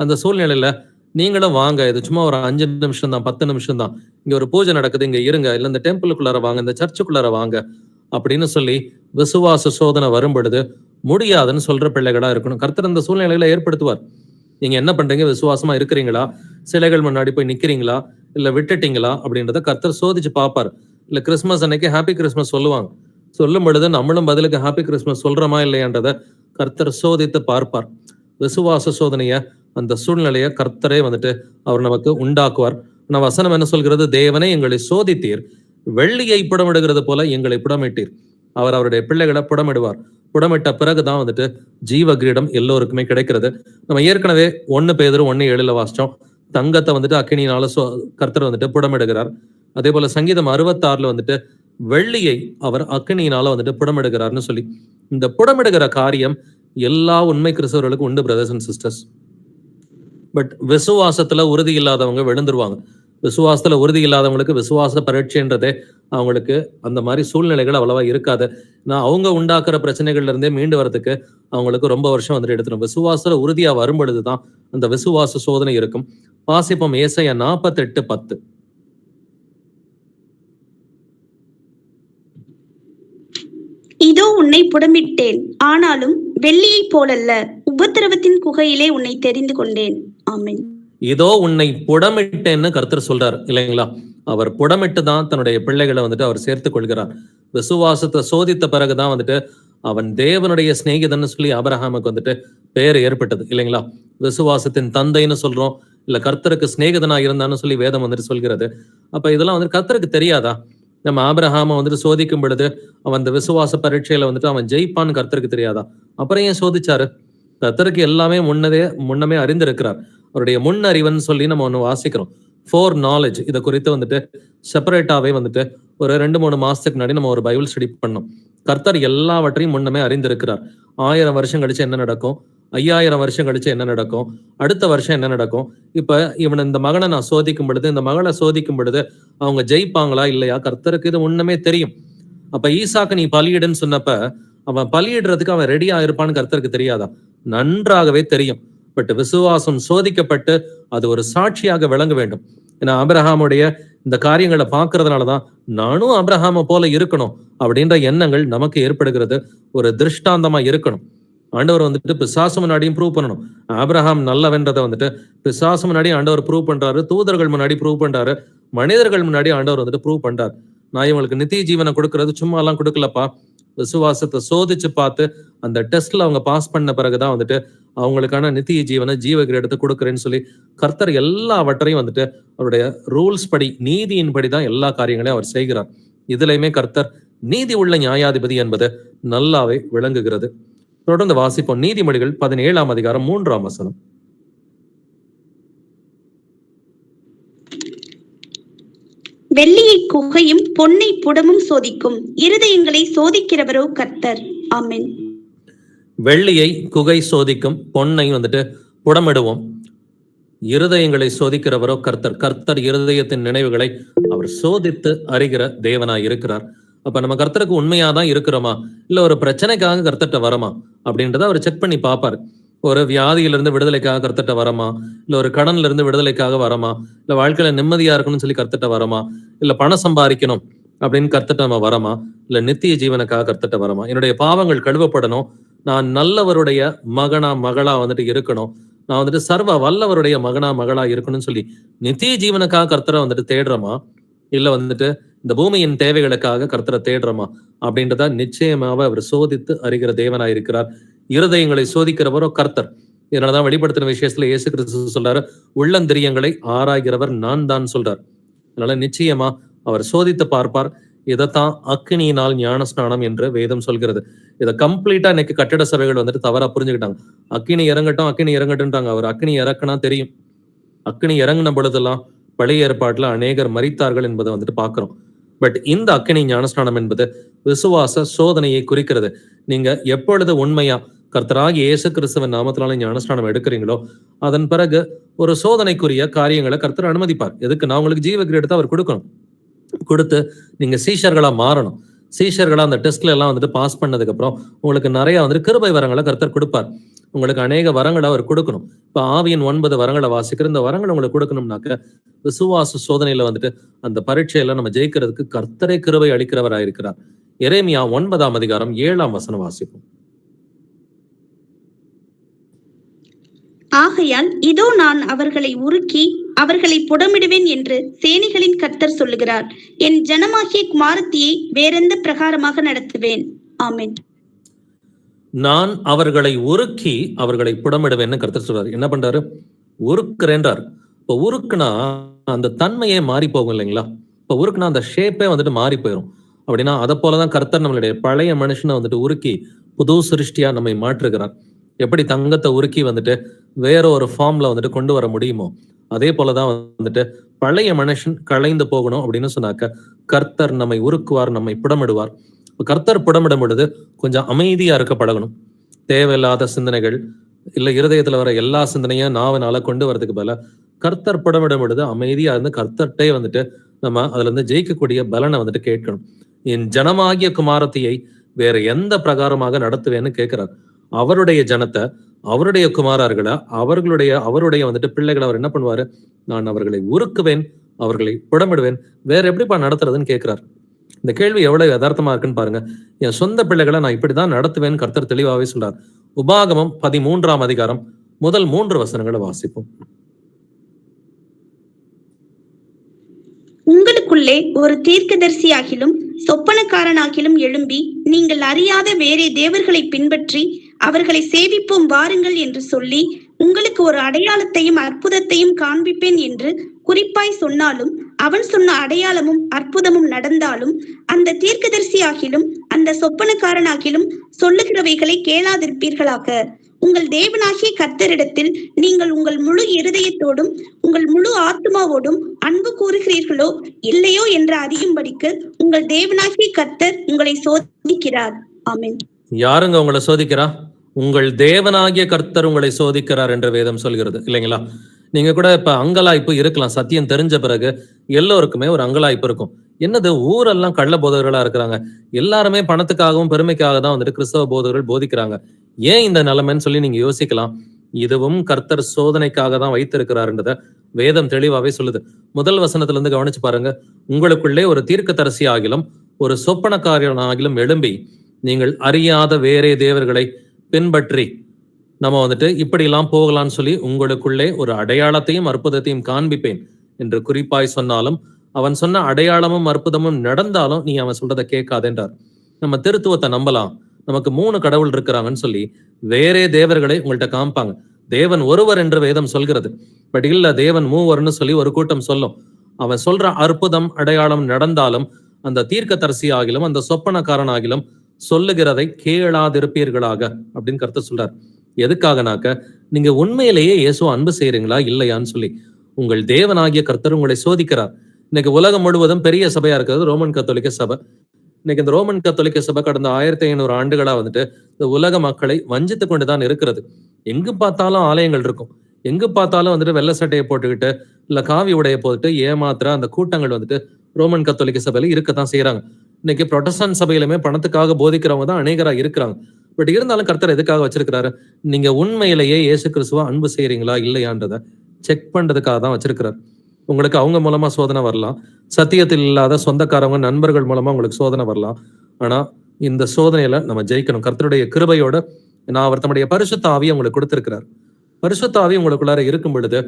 அந்த சூழ்நிலையில நீங்களும் வாங்க, இது சும்மா ஒரு 5 நிமிஷம் தான், 10 நிமிஷம் தான், இங்க ஒரு பூஜை நடக்குது, இங்க இருங்க, இல்ல இந்த டெம்பிளுக்குள்ளார வாங்க, இந்த சர்ச்சுக்குள்ளார வாங்க அப்படின்னு சொல்லி விசுவாச சோதனை வரும் பொழுது முடியாதுன்னு சொல்ற பிள்ளைகளா இருக்கணும். கர்த்தர் அந்த சூழ்நிலைகளை ஏற்படுத்துவார். நீங்க என்ன பண்றீங்க, விசுவாசமா இருக்கிறீங்களா, சிலைகள் முன்னாடி போய் நிக்கிறீங்களா, இல்ல விட்டுட்டீங்களா அப்படின்றத கர்த்தர் சோதிச்சு பார்ப்பார். இல்ல கிறிஸ்துமஸ் அன்னைக்கு ஹாப்பி கிறிஸ்துமஸ் சொல்லுவாங்க, சொல்லும் பொழுது நம்மளும் பதிலுக்கு ஹாப்பி கிறிஸ்துமஸ் சொல்றோமா இல்லையான்றத கர்த்தர் சோதித்து பார்ப்பார். விசுவாச சோதனைய அந்த சூழ்நிலைய கர்த்தரே வந்துட்டு அவர் நமக்கு உண்டாக்குவார். நான் வசனம் என்ன சொல்கிறது, தேவனே எங்களை சோதித்தீர், வெள்ளியை புடமிடுகிறது போல எங்களை புடமிட்டீர். அவர் அவருடைய பிள்ளைகளை புடமிடுவார். புடமிட்ட பிறகுதான் வந்துட்டு ஜீவ கிரீடம் எல்லோருக்குமே கிடைக்கிறது. நம்ம ஏற்கனவே 1 பேதுரு 1:7 வாசிச்சோம், தங்கத்தை வந்துட்டு அக்கினியினால கர்த்தர் வந்துட்டு புடமிடுகிறார். அதே போல சங்கீதம் 66 வந்துட்டு வெள்ளியை அவர் அக்கினியினால வந்துட்டு புடமிடுகிறார்னு சொல்லி இந்த புடமிடுகிற காரியம் எல்லா உண்மை கிறிஸ்தவர்களுக்கும் உண்டு பிரதர்ஸ் அண்ட் சிஸ்டர்ஸ். பட் விசுவாசத்துல உறுதி இல்லாதவங்க விழுந்துருவாங்க. விசுவாசத்துல உறுதி இல்லாதவங்களுக்கு விசுவாச பரீட்சைன்றதே அவங்களுக்கு அந்த மாதிரி சூழ்நிலைகள் அவ்வளவா இருக்காது. நான் அவங்க உண்டாக்குற பிரச்சனைகள்ல இருந்தே மீண்டு வரதுக்கு அவங்களுக்கு ரொம்ப வருஷம் வந்துட்டு எடுத்துடும். விசுவாசத்துல உறுதியா வரும் பொழுதுதான் அந்த விசுவாச சோதனை இருக்கும். வாசிப்போம் ஏசாயா 48:10. இதோ உன்னை புடமிட்டேன், ஆனாலும் வெள்ளியை போலல்ல, உபத்திரவத்தின் குகையிலே உன்னை தெரிந்து கொண்டேன். ஆமென். இதோ உன்னை புடமிட்டேன்னு கர்த்தர் சொல்றார் இல்லைங்களா? அவர் புடமிட்டு தான் தன்னுடைய பிள்ளைகளை வந்துட்டு அவர் சேர்த்துக் கொள்கிறார். விசுவாசத்தை சோதித்த பிறகுதான் வந்துட்டு அவன் தேவனுடைய சிநேகிதன்னு சொல்லி ஆபிரகாமுக்கு வந்துட்டு பெயர் ஏற்பட்டது இல்லைங்களா? விசுவாசத்தின் தந்தைன்னு சொல்றோம், இல்ல கர்த்தருக்கு சிநேகிதனா இருந்தான்னு சொல்லி வேதம் வந்துட்டு சொல்கிறது. அப்ப இதெல்லாம் வந்துட்டு கர்த்தருக்கு தெரியாதா? நம்ம ஆபிரகாம வந்துட்டு சோதிக்கும் பொழுது அவன் அந்த விசுவாச பரீட்சையில வந்துட்டு அவன் ஜெயிப்பான்னு கர்த்தருக்கு தெரியாதா? அப்புறம் ஏன் சோதிச்சாரு? கர்த்தருக்கு எல்லாமே முன்னமே அறிந்திருக்கிறார். அவருடைய முன் அறிவன் சொல்லி நம்ம ஒண்ணு வாசிக்கிறோம். ஃபோர் நாலேஜ் இதை குறித்து வந்துட்டு செப்பரேட்டாவே வந்துட்டு ஒரு 2-3 மாசத்துக்கு முன்னாடி நம்ம ஒரு பைபிள் ஸ்டடி பண்ணோம். கர்த்தர் எல்லாவற்றையும் முன்னமே அறிந்திருக்கிறார். 1000 வருஷம் கழிச்சு என்ன நடக்கும், 5000 வருஷம் கழிச்சு என்ன நடக்கும், அடுத்த வருஷம் என்ன நடக்கும். இப்ப இந்த மகனை நான் சோதிக்கும் பொழுது, இந்த மகளை சோதிக்கும் பொழுது அவங்க ஜெயிப்பாங்களா இல்லையா, கர்த்தருக்கு இது முன்னமே தெரியும். அப்ப ஈசாக்கு நீ பலியிடுன்னு சொன்னப்ப அவன் பலியிடுறதுக்கு அவன் ரெடியா இருப்பான்னு கர்த்தருக்கு தெரியாதா? நன்றாகவே தெரியும். பட் விசுவாசம் சோதிக்கப்பட்டு அது ஒரு சாட்சியாக விளங்க வேண்டும். ஏன்னா ஆபிரகாமுடைய இந்த காரியங்களை பார்க்கறதுனாலதான் நானும் ஆபிரகாமை போல இருக்கணும் அப்படின்ற எண்ணங்கள் நமக்கு ஏற்படுகிறது. ஒரு திருஷ்டாந்தமா இருக்கணும். ஆண்டவர் வந்துட்டு பிசாசு முன்னாடியும் ப்ரூவ் பண்ணணும். ஆபிரகாம் நல்லவென்றதை வந்துட்டு பிசாசு முன்னாடி ஆண்டவர் ப்ரூவ் பண்றாரு, தூதர்கள் முன்னாடி ப்ரூவ் பண்றாரு, மனிதர்கள் முன்னாடி ஆண்டவர் வந்துட்டு ப்ரூவ் பண்றாரு. நான் இவங்களுக்கு நித்திய ஜீவனை கொடுக்கறது சும்மா எல்லாம் கொடுக்கலப்பா, விசுவாசத்தை சோதிச்சு பார்த்து அந்த டெஸ்ட்ல அவங்க பாஸ் பண்ண பிறகுதான் வந்துட்டு அவங்களுக்கான நித்திய ஜீவனை ஜீவகிரீடத்தை கொடுக்குறேன்னு சொல்லி கர்த்தர் எல்லாவற்றையும் வந்துட்டு அவருடைய ரூல்ஸ் படி, நீதியின் படிதான் எல்லா காரியங்களையும் அவர் செய்கிறார். இதுலயுமே கர்த்தர் நீதி உள்ள நியாயாதிபதி என்பது நல்லாவே விளங்குகிறது. தொடர்ந்து வாசிப்போம். நீதிமொழிகள் 17ஆம் அதிகாரம் 3ஆம் வசனம். வெள்ளியை குகையும் பொன்னை புடமும் சோதிக்கும், இருதயங்களை சோதிக்கிறவரோ கர்த்தர். ஆமென். வெள்ளியை குகை சோதிக்கும், பொன்னை வந்துட்டு புடமிடுவோம், இருதயங்களை சோதிக்கிறவரோ கர்த்தர். கர்த்தர் இருதயத்தின் நினைவுகளை அவர் சோதித்து அறிகிற தேவனாய் இருக்கிறார். அப்ப நம்ம கர்த்தருக்கு உண்மையாதான் இருக்கிறோமா, இல்ல ஒரு பிரச்சனைக்காக கர்த்தர்ட்ட வரமா அப்படின்றத அவர் செக் பண்ணி பார்ப்பாரு. ஒரு வியாதியிலிருந்து விடுதலைக்காக கர்த்தர்ட்ட வரமா, இல்ல ஒரு கடன்ல இருந்து விடுதலைக்காக வரமா, இல்ல வாழ்க்கையில நிம்மதியா இருக்கணும்னு சொல்லி கர்த்தர்ட்ட வரமா, இல்ல பணம் சம்பாதிக்கணும் அப்படின்னு கர்த்தர்ட்ட நம்ம வரமா, இல்ல நித்திய ஜீவனுக்காக கர்த்தர்ட்ட வரமா, என்னுடைய பாவங்கள் கழுவப்படணும், நான் நல்லவருடைய மகனா மகளா வந்துட்டு இருக்கணும், நான் வந்துட்டு சர்வ வல்லவருடைய மகனா மகளா இருக்கணும்னு சொல்லி நித்திய ஜீவனுக்காக கர்த்தரை வந்துட்டு தேடுறோமா, இல்ல வந்துட்டு இந்த பூமியின் தேவைகளுக்காக கர்த்தரை தேடுறோமா அப்படின்றத நிச்சயமாக அவர் சோதித்து அறிகிற தேவனாய் இருக்கிறார். இருதயங்களை சோதிக்கிறவரோ கர்த்தர். இதனாலதான் வெளிப்படுத்தின விஷயத்துல இயேசு கிறிஸ்து சொல்றாரு, உள்ளந்திரியங்களை ஆராய்கிறவர் நான் தான் சொல்றார். அதனால நிச்சயமா அவர் சோதித்து பார்ப்பார். இதைத்தான் அக்கினியினால் ஞான ஸ்நானம் என்று வேதம் சொல்கிறது. இதை கம்ப்ளீட்டா இன்னைக்கு கட்டிட சபைகள் வந்துட்டு தவறா புரிஞ்சுக்கிட்டாங்க. அக்கினி இறங்கட்டும், அக்கினி இறங்கட்டும்ட்டாங்க. அவர் அக்கினி இறக்குனா தெரியும். அக்கினி இறங்கின பொழுதெல்லாம் பழைய ஏற்பாட்டுல அநேகர் மரித்தார்கள் என்பதை வந்துட்டு பாக்குறோம். பட் இந்த அக்கினி ஞானஸ்நானம் என்பது விசுவாச சோதனையை குறிக்கிறது. நீங்க எப்பொழுது உண்மையா கர்த்தராகி இயேசு கிறிஸ்துவின் நாமத்தினால ஞானஸ்நானம் எடுக்கிறீங்களோ அதன் பிறகு ஒரு சோதனைக்குரிய காரியங்களை கர்த்தர் அனுமதிப்பார். எதுக்கு? நான் உங்களுக்கு ஜீவ கிரீடத்தை அவர் கொடுக்கணும். கொடுத்து நீங்க சீஷர்களா மாறணும். சீஷர்களா அந்த டெஸ்ட்ல எல்லாம் வந்துட்டு பாஸ் பண்ணதுக்கு அப்புறம் உங்களுக்கு நிறைய வந்துட்டு கிருபை வரங்களை கர்த்தர் கொடுப்பார். உங்களுக்கு அநேக வரங்களை அவர் கொடுக்கணும். இப்ப ஆவியின் 9 வரங்களை வாசிக்கிற இந்த வரங்களை உங்களுக்கு கொடுக்கணும்னாக்க விசுவாச சோதனையில வந்துட்டு அந்த பரீட்சையில நம்ம ஜெயிக்கிறதுக்கு கர்த்தரே கிருபை அளிக்கிறவராயிருக்கிறார். எரேமியா 9ஆம் அதிகாரம் 7ஆம் வசனம் வாசிப்போம். ஆகையால் இதோ நான் அவர்களை உருக்கி அவர்களை புடமிடுவேன் என்று சேனைகளின் கர்த்தர் சொல்லுகிறார். என் ஜனமாகிய குமாரத்தியை வேறெந்த பிரகாரமாக நடத்துவேன். ஆமென். நான் அவர்களை உருக்கி அவர்களை புடமிடுவேன்னு கர்த்தர் சொல்றாரு. என்ன பண்றாரு? உருக்குறேன்றார். இப்ப உருக்குனா அந்த தன்மையே மாறி போகும் இல்லைங்களா? இப்ப உருக்குனா அந்த ஷேப்பே வந்துட்டு மாறி போயிடும். அப்படின்னா அதை போலதான் கர்த்தர் நம்மளுடைய பழைய மனுஷனை வந்துட்டு உருக்கி புது சிருஷ்டியா நம்மை மாற்றுகிறார். எப்படி தங்கத்தை உருக்கி வந்துட்டு வேற ஒரு ஃபார்ம்ல வந்துட்டு கொண்டு வர முடியுமோ அதே போலதான் வந்துட்டு பழைய மனுஷன் களைந்து போகணும் அப்படின்னு சொன்னாக்க கர்த்தர் நம்மை உருக்குவார், நம்மை புடமிடுவார். கர்த்தர் புடமிடும் பொழுது கொஞ்சம் அமைதியா இருக்க பழகணும். தேவையில்லாத சிந்தனைகள் இல்ல இருதயத்துல வர எல்லா சிந்தனையும் நாவனால கொண்டு வரதுக்கு பதிலா கர்த்தர் புடமிடும் பொழுது அமைதியா இருந்து கர்த்தர்ட்டே வந்துட்டு நம்ம அதுல இருந்து ஜெயிக்கக்கூடிய பலனை வந்துட்டு கேட்கணும். என் ஜனமாகிய குமாரத்தியை வேற எந்த பிரகாரமாக நடத்துவேன்னு கேட்கிறார். அவருடைய ஜனத்தை, அவருடைய குமாரர்களை, அவருடைய வந்துட்டு பிள்ளைகளை அவர் என்ன பண்ணுவாரு? நான் அவர்களை உருக்குவேன், அவர்களை புடமிடுவேன், வேற எப்படிப்பா நடத்துறதுன்னு கேட்கிறார். இந்த கேள்வி எவ்வளவு யதார்த்தமா இருக்குன்னு பாருங்க. என் சொந்த பிள்ளைகளை நான் இப்படிதான் நடத்துவேன் கர்த்தர் தெளிவாவே சொல்றார். உபாகமம் 13ஆம் அதிகாரம் முதல் 3 வசனங்களை வாசிப்போம். உங்களுக்குள்ளே ஒரு தீர்க்கதரிசியாகிலும் சொப்பனக்காரனாகிலும் எழும்பி நீங்கள் அறியாத வேறே தேவர்களை பின்பற்றி அவர்களை சேவிப்போம் வாருங்கள் என்று சொல்லி உங்களுக்கு ஒரு அடையாளத்தையும் அற்புதத்தையும் காண்பிப்பேன் என்று குறிப்பாய் சொன்னாலும் அவன் சொன்ன அடையாளமும் அற்புதமும் நடந்தாலும் அந்த தீர்க்கதரிசியாகிலும் அந்த சொப்பனக்காரனாகிலும் சொல்லுகிறவைகளை கேளாதிருப்பீர்களாக. உங்கள் தேவனாகிய கர்த்தரிடத்தில் நீங்கள் உங்கள் முழு இருதயத்தோடும் உங்கள் முழு ஆத்மாவோடும் அன்பு கூறுகிறீர்களோ இல்லையோ என்று அறியும்படிக்கு உங்கள் தேவனாகிய கர்த்தர் உங்களை சோதிக்கிறார். ஆமென். யாருங்க உங்களை சோதிக்கிறா? உங்கள் தேவனாகிய கர்த்தர் உங்களை சோதிக்கிறார் என்று வேதம் சொல்கிறது இல்லைங்களா? நீங்க கூட இப்ப அங்கலாய்ப்பு இருக்கலாம். சத்தியம் தெரிஞ்ச பிறகு எல்லோருக்குமே ஒரு அங்கலாய்ப்பு இருக்கும். என்னது ஊரெல்லாம் கள்ள போதகர்களா இருக்கிறாங்க, எல்லாருமே பணத்துக்காகவும் பெருமைக்காக தான் வந்துட்டு கிறிஸ்தவ போதகர்கள் போதிக்கிறாங்க, ஏன் இந்த நிலைமைன்னு சொல்லி நீங்க யோசிக்கலாம். இதுவும் கர்த்தர் சோதனைக்காக தான் வைத்திருக்கிறார்ன்றத வேதம் தெளிவாவே சொல்லுது. முதல் வசனத்துல இருந்து கவனிச்சு பாருங்க. உங்களுக்குள்ளே ஒரு தீர்க்கதரிசி ஆகிலும் ஒரு சொப்பனக்காரனாகிலும் எழும்பி நீங்கள் அறியாத வேறே தேவர்களை பின்பற்றி நம்ம வந்துட்டு இப்படி எல்லாம் போகலான்னு சொல்லி உங்களுக்குள்ளே ஒரு அடையாளத்தையும் அற்புதத்தையும் காண்பிப்பேன் என்று குறிப்பாய் சொன்னாலும், அவன் சொன்ன அடையாளமும் அற்புதமும் நடந்தாலும் நீ அவன் சொல்றதை கேட்காதேன்றார். நம்ம திருத்துவத்தை நம்பலாம், நமக்கு 3 கடவுள் இருக்கிறாங்கன்னு சொல்லி வேறே தேவர்களை உங்கள்கிட்ட காமிப்பாங்க. தேவன் ஒருவர் என்று வேதம் சொல்கிறது, பட் இல்ல தேவன் மூவர்னு சொல்லி ஒரு கூட்டம் சொல்லும். அவன் சொல்ற அற்புதம் அடையாளம் நடந்தாலும் அந்த தீர்க்கதரிசி ஆகிலும் அந்த சொப்பனக்காரனாகிலும் சொல்லுகிறதை கேளாதிருப்பீர்களாக அப்படின்னு கர்த்தர் சொல்றார். எதுக்காகனாக்க நீங்க உண்மையிலேயே இயேசு அன்பு செய்யறீங்களா இல்லையான்னு சொல்லி உங்கள் தேவனாகிய கர்த்தர் உங்களை சோதிக்கிறார். இன்னைக்கு உலகம் முழுவதும் பெரிய சபையா இருக்கிறது ரோமன் கத்தோலிக்க சபை. இன்னைக்கு இந்த ரோமன் கத்தோலிக்க சபை கடந்த 1500 ஆண்டுகளா வந்துட்டு இந்த உலக மக்களை வஞ்சித்து கொண்டுதான் இருக்கிறது. எங்கு பார்த்தாலும் ஆலயங்கள் இருக்கும், எங்கு பார்த்தாலும் வந்துட்டு வெள்ளை சட்டையை போட்டுக்கிட்டு இல்ல காவி உடைய போட்டுட்டு ஏமாத்துற அந்த கூட்டங்கள் வந்துட்டு ரோமன் கத்தோலிக்க சபையில இருக்கத்தான் செய்யறாங்க. இன்னைக்கு புரொட்டஸ்டன்ட் சபையிலுமே பணத்துக்காக போதிக்கிறவங்க தான் அநேகரா இருக்கிறாங்க. பட் இருந்தாலும் கர்த்தர் எதுக்காக வச்சிருக்கிறாரு? நீங்க உண்மையிலேயே இயேசு கிறிஸ்துவ அன்பு செய்யறீங்களா இல்லையான்றத செக் பண்றதுக்காக தான் வச்சிருக்கிறார். உங்களுக்கு அவங்க மூலமா சோதனை வரலாம், சத்தியத்தில் இல்லாத சொந்தக்காரவங்க நண்பர்கள் மூலமா உங்களுக்கு சோதனை வரலாம். ஆனா இந்த சோதனையில நம்ம ஜெயிக்கணும். கர்த்தருடைய கிருபையோட அவர் தம்முடைய பரிசுத்த ஆவியை உங்களுக்கு கொடுத்திருக்கிறார். பரிசுத்த ஆவி உங்களுக்குள்ளார இருக்கும் பொழுது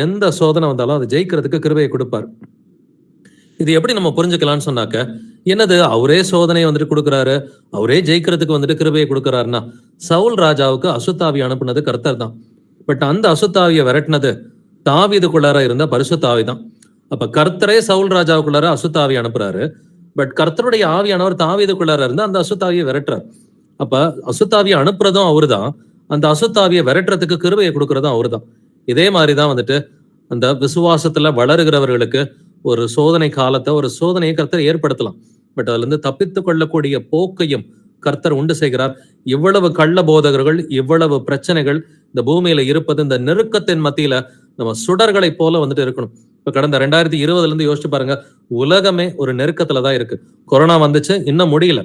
எந்த சோதனை வந்தாலும் அதை ஜெயிக்கிறதுக்கு கிருபையை கொடுப்பார். இது எப்படி நம்ம புரிஞ்சுக்கலாம்னு சொன்னாக்க, என்னது அவரே சோதனையை வந்துட்டு கொடுக்குறாரு, அவரே ஜெயிக்கிறதுக்கு வந்துட்டு கிருபையை கொடுக்குறாருன்னா, சவுல் ராஜாவுக்கு அசுத்தாவி அனுப்புனது கர்த்தர் தான். பட் அந்த அசுத்தாவியை விரட்டினது தாவீதுக்குள்ளார இருந்த பரிசுத்தாவி தான். அப்ப கர்த்தரே சவுல் ராஜாவுக்குள்ளார அசுத்தாவி அனுப்புறாரு, பட் கர்த்தருடைய ஆவியானவர் தாவீதுக்குள்ளார இருந்து அந்த அசுத்தாவியை விரட்டுறார். அப்ப அசுத்தாவியை அனுப்புறதும் அவருதான், அந்த அசுத்தாவியை விரட்டுறதுக்கு கிருபையை கொடுக்கறதும் அவருதான். இதே மாதிரிதான் வந்துட்டு அந்த விசுவாசத்துல வளருகிறவர்களுக்கு ஒரு சோதனை காலத்தை, ஒரு சோதனையை கர்த்தர் ஏற்படுத்தலாம். பட் அதுல இருந்து தப்பித்து கொள்ளக்கூடிய போக்கையும் கர்த்தர் உண்டு செய்கிறார். இவ்வளவு கள்ள போதகர்கள், இவ்வளவு பிரச்சனைகள் இந்த பூமியில இருப்பது, இந்த நெருக்கத்தின் மத்தியில நம்ம சுடர்களை போல வந்துட்டு இருக்கணும். இப்ப கடந்த 2020 இருந்து யோசிச்சு பாருங்க, உலகமே ஒரு நெருக்கத்துலதான் இருக்கு. கொரோனா வந்துச்சு, இன்னும் முடியல.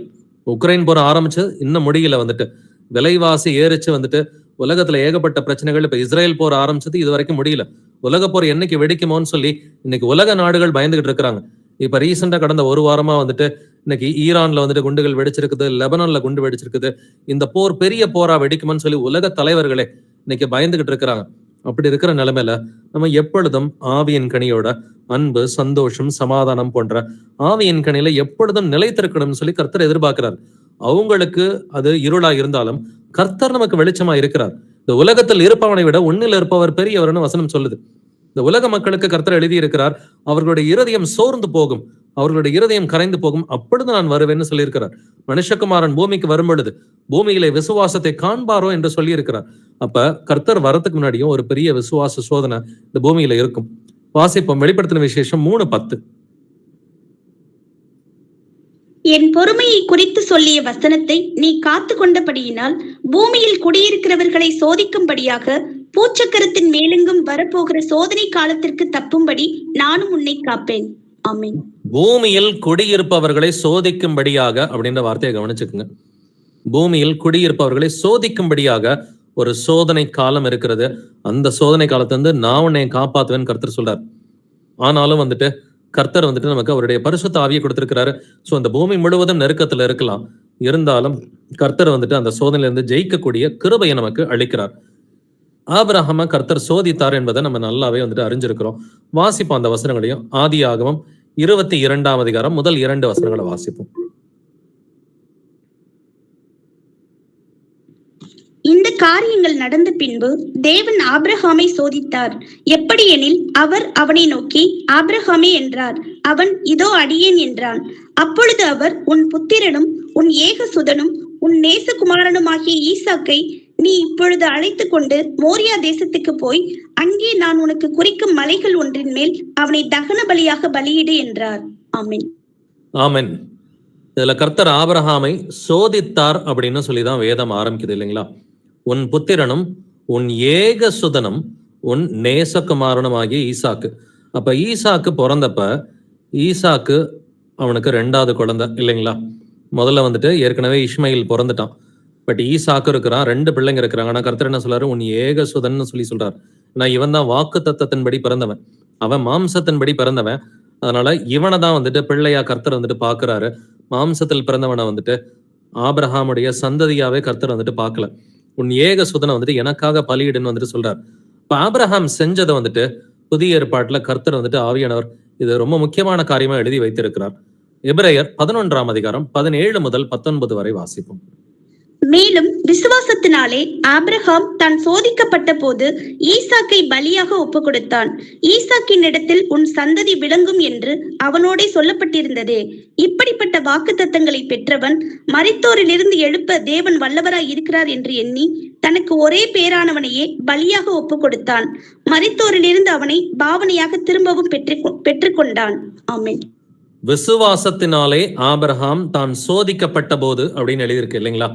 உக்ரைன் போர் ஆரம்பிச்சு, இன்னும் முடியல. வந்துட்டு விலைவாசி ஏறிச்சு, வந்துட்டு உலகத்துல ஏகப்பட்ட பிரச்சனைகள். இப்ப இஸ்ரேல் போர் ஆரம்பிச்சது, இது வரைக்கும் முடியல. உலக போர் என்னைக்கு வெடிக்குமோன்னு சொல்லி இன்னைக்கு உலக நாடுகள் பயந்துகிட்டு இருக்கிறாங்க. இப்ப ரீசெண்டா கடந்த 1 வாரமா வந்துட்டு இன்னைக்கு ஈரான்ல வந்துட்டு குண்டுகள் வெடிச்சிருக்குது, லெபனான்ல குண்டு வெடிச்சிருக்குது. இந்த போர் பெரிய போரா வெடிக்கும்னு சொல்லி உலக தலைவர்களே இன்னைக்கு பயந்துகிட்டு இருக்கிறாங்க. அப்படி இருக்கிற நிலைமையில நம்ம எப்பொழுதும் ஆவியின் கனியோட அன்பு, சந்தோஷம், சமாதானம் போன்ற ஆவியின் கனியில எப்பொழுதும் நிலைத்திருக்கணும்னு சொல்லி கர்த்தர் எதிர்பார்க்கிறார். அவங்களுக்கு அது இருளா இருந்தாலும் கர்த்தர் நமக்கு வெளிச்சமா இருக்கிறார். இந்த உலகத்தில் இருப்பவனை விட உன்னில் இருப்பவர் பெரியவர்னு வசனம் சொல்லுது. இந்த உலக மக்களுக்கு கர்த்தர் எழுதி இருக்கிறார், அவர்களுடைய இருதயம் சோர்ந்து போகும், அவர்களுடைய இருதயம் கரைந்து போகும், அப்பொழுது நான் வருவேன்னு சொல்லியிருக்கிறார். மனுஷகுமாரன் பூமிக்கு வரும் பொழுது பூமியிலே விசுவாசத்தை காண்பாரோ என்று சொல்லி இருக்கிறார். அப்ப கர்த்தர் வரத்துக்கு முன்னாடியும் ஒரு பெரிய விசுவாச சோதனை இந்த பூமியில இருக்கும். வாசிப்போம் வெளிப்படுத்தின விசேஷம் 3:10. என் பொறுமையை குறித்து சொல்லிய வசனத்தை நீ காத்து கொண்டபடியினால் பூமியில் குடியிருக்கிறவர்களை சோதிக்கும்படியாக பூச்சக்கரத்தின் மேலெங்கும் வரப்போகிற சோதனை காலத்திற்கு தப்பும்படி நானும் உன்னை காப்பேன். ஆமென். பூமியில் குடியிருப்பவர்களை சோதிக்கும்படியாக அப்படின்ற வார்த்தையை கவனிச்சுக்குங்க. பூமியில் குடியிருப்பவர்களை சோதிக்கும்படியாக ஒரு சோதனை காலம் இருக்கிறது. அந்த சோதனை காலத்துல இருந்து நான் உன்னை காப்பாத்துவேன்னு கர்த்தர் சொல்றார். ஆனாலும் வந்துட்டு கர்த்தர் வந்துட்டு நமக்கு அவருடைய பரிசுத்த ஆவியை கொடுத்திருக்கிறாரு. சோ அந்த பூமி முழுவதும் நெருக்கத்துல இருக்கலாம், இருந்தாலும் கர்த்தர் வந்துட்டு அந்த சோதனையில இருந்து ஜெயிக்கக்கூடிய கிருபையை நமக்கு அளிக்கிறார். ஆபிரகாமை கர்த்தர் சோதித்தார் என்பதை நம்ம நல்லாவே வந்துட்டு அறிஞ்சிருக்கிறோம். வாசிப்போம் அந்த வசனங்களையும். ஆதியாகமம் 22ஆம் அதிகாரம் முதல் 2 வசனங்களை வாசிப்போம். இந்த காரியங்கள் நடந்த பின்பு தேவன் ஆபிரகாமை சோதித்தார். எப்படி எனில் அவர் அவனை நோக்கி ஆபிரகாமே என்றார். அவன் இதோ அடியேன் என்றான். அப்பொழுது அவர் உன் புத்திரனும் உன் ஏகசுதனும் உன் நேசகுமாரனுமாகிய ஈசாக்கை நீ இப்பொழுது அழைத்து கொண்டு மோரியா தேசத்துக்கு போய் அங்கே நான் உனக்கு குறிக்கும் மலைகள் ஒன்றின் மேல் அவனை தகன பலியாக பலியிடு என்றார். ஆமென். ஆமென். இதுல கர்த்தர் ஆபிரகாமை சோதித்தார் அப்படின்னு சொல்லிதான் வேதம் ஆரம்பிக்குது இல்லைங்களா? உன் புத்திரனும் உன் ஏக சுதனும் உன் நேசகுமாரனும் ஆகிய ஈசாக்கு. அப்ப ஈசாக்கு பிறந்தப்ப ஈசாக்கு அவனுக்கு 2வது குழந்தை இல்லைங்களா? முதல்ல வந்துட்டு ஏற்கனவே இஸ்மாயில் பிறந்துட்டான். பட் ஈசாக்கு இருக்கிறான், 2 பிள்ளைங்க இருக்கிறாங்க. ஆனா கர்த்தர் என்ன சொல்றாரு? உன் ஏக சுதன்னு சொல்லி சொல்றாரு. நான் இவன் தான் வாக்கு தத்தத்தின்படி பிறந்தவன், அவன் மாம்சத்தின்படி பிறந்தவன். அதனால இவனை தான் வந்துட்டு பிள்ளையா கர்த்தர் வந்துட்டு பாக்குறாரு. மாம்சத்தில் பிறந்தவனை வந்துட்டு ஆபிரகாமுடைய சந்ததியாவே கர்த்தர் வந்துட்டு பார்க்கல. உன் ஏக சுதனை வந்துட்டு எனக்காக பலியிடுன்னு வந்துட்டு சொல்றாரு. இப்ப ஆபிரகாம் செஞ்சதை வந்துட்டு புதிய ஏற்பாட்டுல கர்த்தர் வந்துட்டு ஆவியானவர் இது ரொம்ப முக்கியமான காரியமா எழுதி வைத்திருக்கிறார். எபிரேயர் 11ஆம் அதிகாரம் 17 முதல் 19 வரை வாசிப்போம். மேலும் விசுவாசத்தினாலே ஆபிரகாம் தான் சோதிக்கப்பட்ட போது ஈசாக்கை பலியாக ஒப்பு கொடுத்தான். ஈசாக்கின் இடத்தில் உன் சந்ததி விளங்கும் என்று அவனோடே சொல்லப்பட்டிருந்ததே. இப்படிப்பட்ட வாக்குத்தத்தங்களை பெற்றவன் மரித்தோரிலிருந்து எழுப்ப தேவன் வல்லவராய் இருக்கிறார் என்று எண்ணி தனக்கு ஒரே பேரானவனையே பலியாக ஒப்பு கொடுத்தான். மரித்தோரிலிருந்து அவனை பாவனையாக திரும்பவும் பெற்றுக்கொண்டான். ஆமென். விசுவாசத்தினாலே ஆபிரகாம் தான் சோதிக்கப்பட்ட போது அப்படின்னு எழுதியிருக்கு இல்லைங்களா?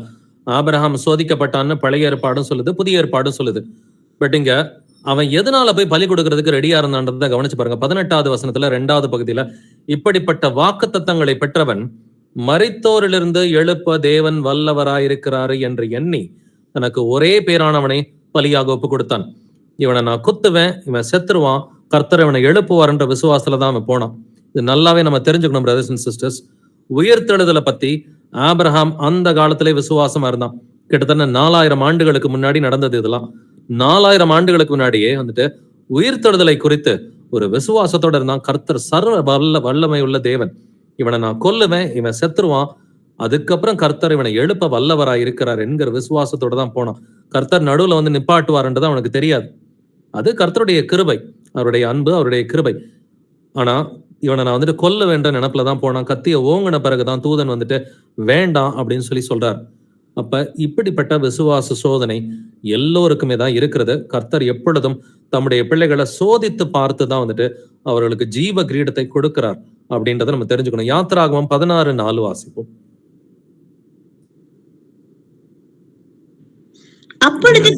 ஆபிரகாம் சோதிக்கப்பட்டான்னு பழைய ஏற்பாடும் சொல்லுது, புதிய ஏற்பாடும் சொல்லுது. பட் இங்க அவன் எதனால போய் பலி கொடுக்கறதுக்கு ரெடியா இருந்தான்றதை கவனிச்சு பாருங்க. 18வது வசனத்துல 2வது பகுதியில, இப்படிப்பட்ட வாக்குத்தத்தங்களை பெற்றவன் மரித்தோரிலிருந்து எழுப்ப தேவன் வல்லவராயிருக்கிறாரு என்று எண்ணி தனக்கு ஒரே பேரானவனை பலியாக ஒப்பு கொடுத்தான். இவனை நான் குத்துவேன், இவன் செத்துருவான், கர்த்தர் இவனை எழுப்புவார்ன்ற விசுவாசத்துலதான் அவன் போனான். இது நல்லாவே நம்ம தெரிஞ்சுக்கணும் பிரதர்ஸ் அண்ட் சிஸ்டர்ஸ். உயிர்த்தெழுதலை பத்தி ஆபிரகாம் அந்த காலத்திலே விசுவாசமா இருந்தான். கிட்டத்தட்ட 4000 ஆண்டுகளுக்கு முன்னாடி நடந்தது இதெல்லாம். 4000 ஆண்டுகளுக்கு முன்னாடியே வந்துட்டு உயிர்த்தெழுதலை குறித்து ஒரு விசுவாசத்தோட இருந்தான். கர்த்தர் சர்வ வல்லமை உள்ள தேவன், இவனை நான் கொல்லுவேன், இவன் செத்துருவான், அதுக்கப்புறம் கர்த்தர் இவனை எழுப்ப வல்லவராய் இருக்கிறார் என்கிற விசுவாசத்தோட தான் போனான். கர்த்தர் நடுவுல வந்து நிப்பாட்டுவார்ன்றது அவனுக்கு தெரியாது. அது கர்த்தருடைய கிருபை, அவருடைய அன்பு, அவருடைய கிருபை. ஆனா இவனை நான் வந்துட்டு கொல்ல வேண்ட நினைப்புலதான் போனான். கத்திய ஓங்கின பிறகுதான் தூதன் வந்துட்டு வேண்டாம் அப்படின்னு சொல்லி சொல்றார். அப்ப இப்படிப்பட்ட விசுவாச சோதனை எல்லோருக்குமே தான் இருக்கிறது. கர்த்தர் எப்பொழுதும் தம்முடைய பிள்ளைகளை சோதித்து பார்த்துதான் வந்துட்டு அவர்களுக்கு ஜீவ கிரீடத்தை கொடுக்கிறார் அப்படின்றத நம்ம தெரிஞ்சுக்கணும். யாத்திராகமம் 16:4 வாசிப்போம். அப்பொழுது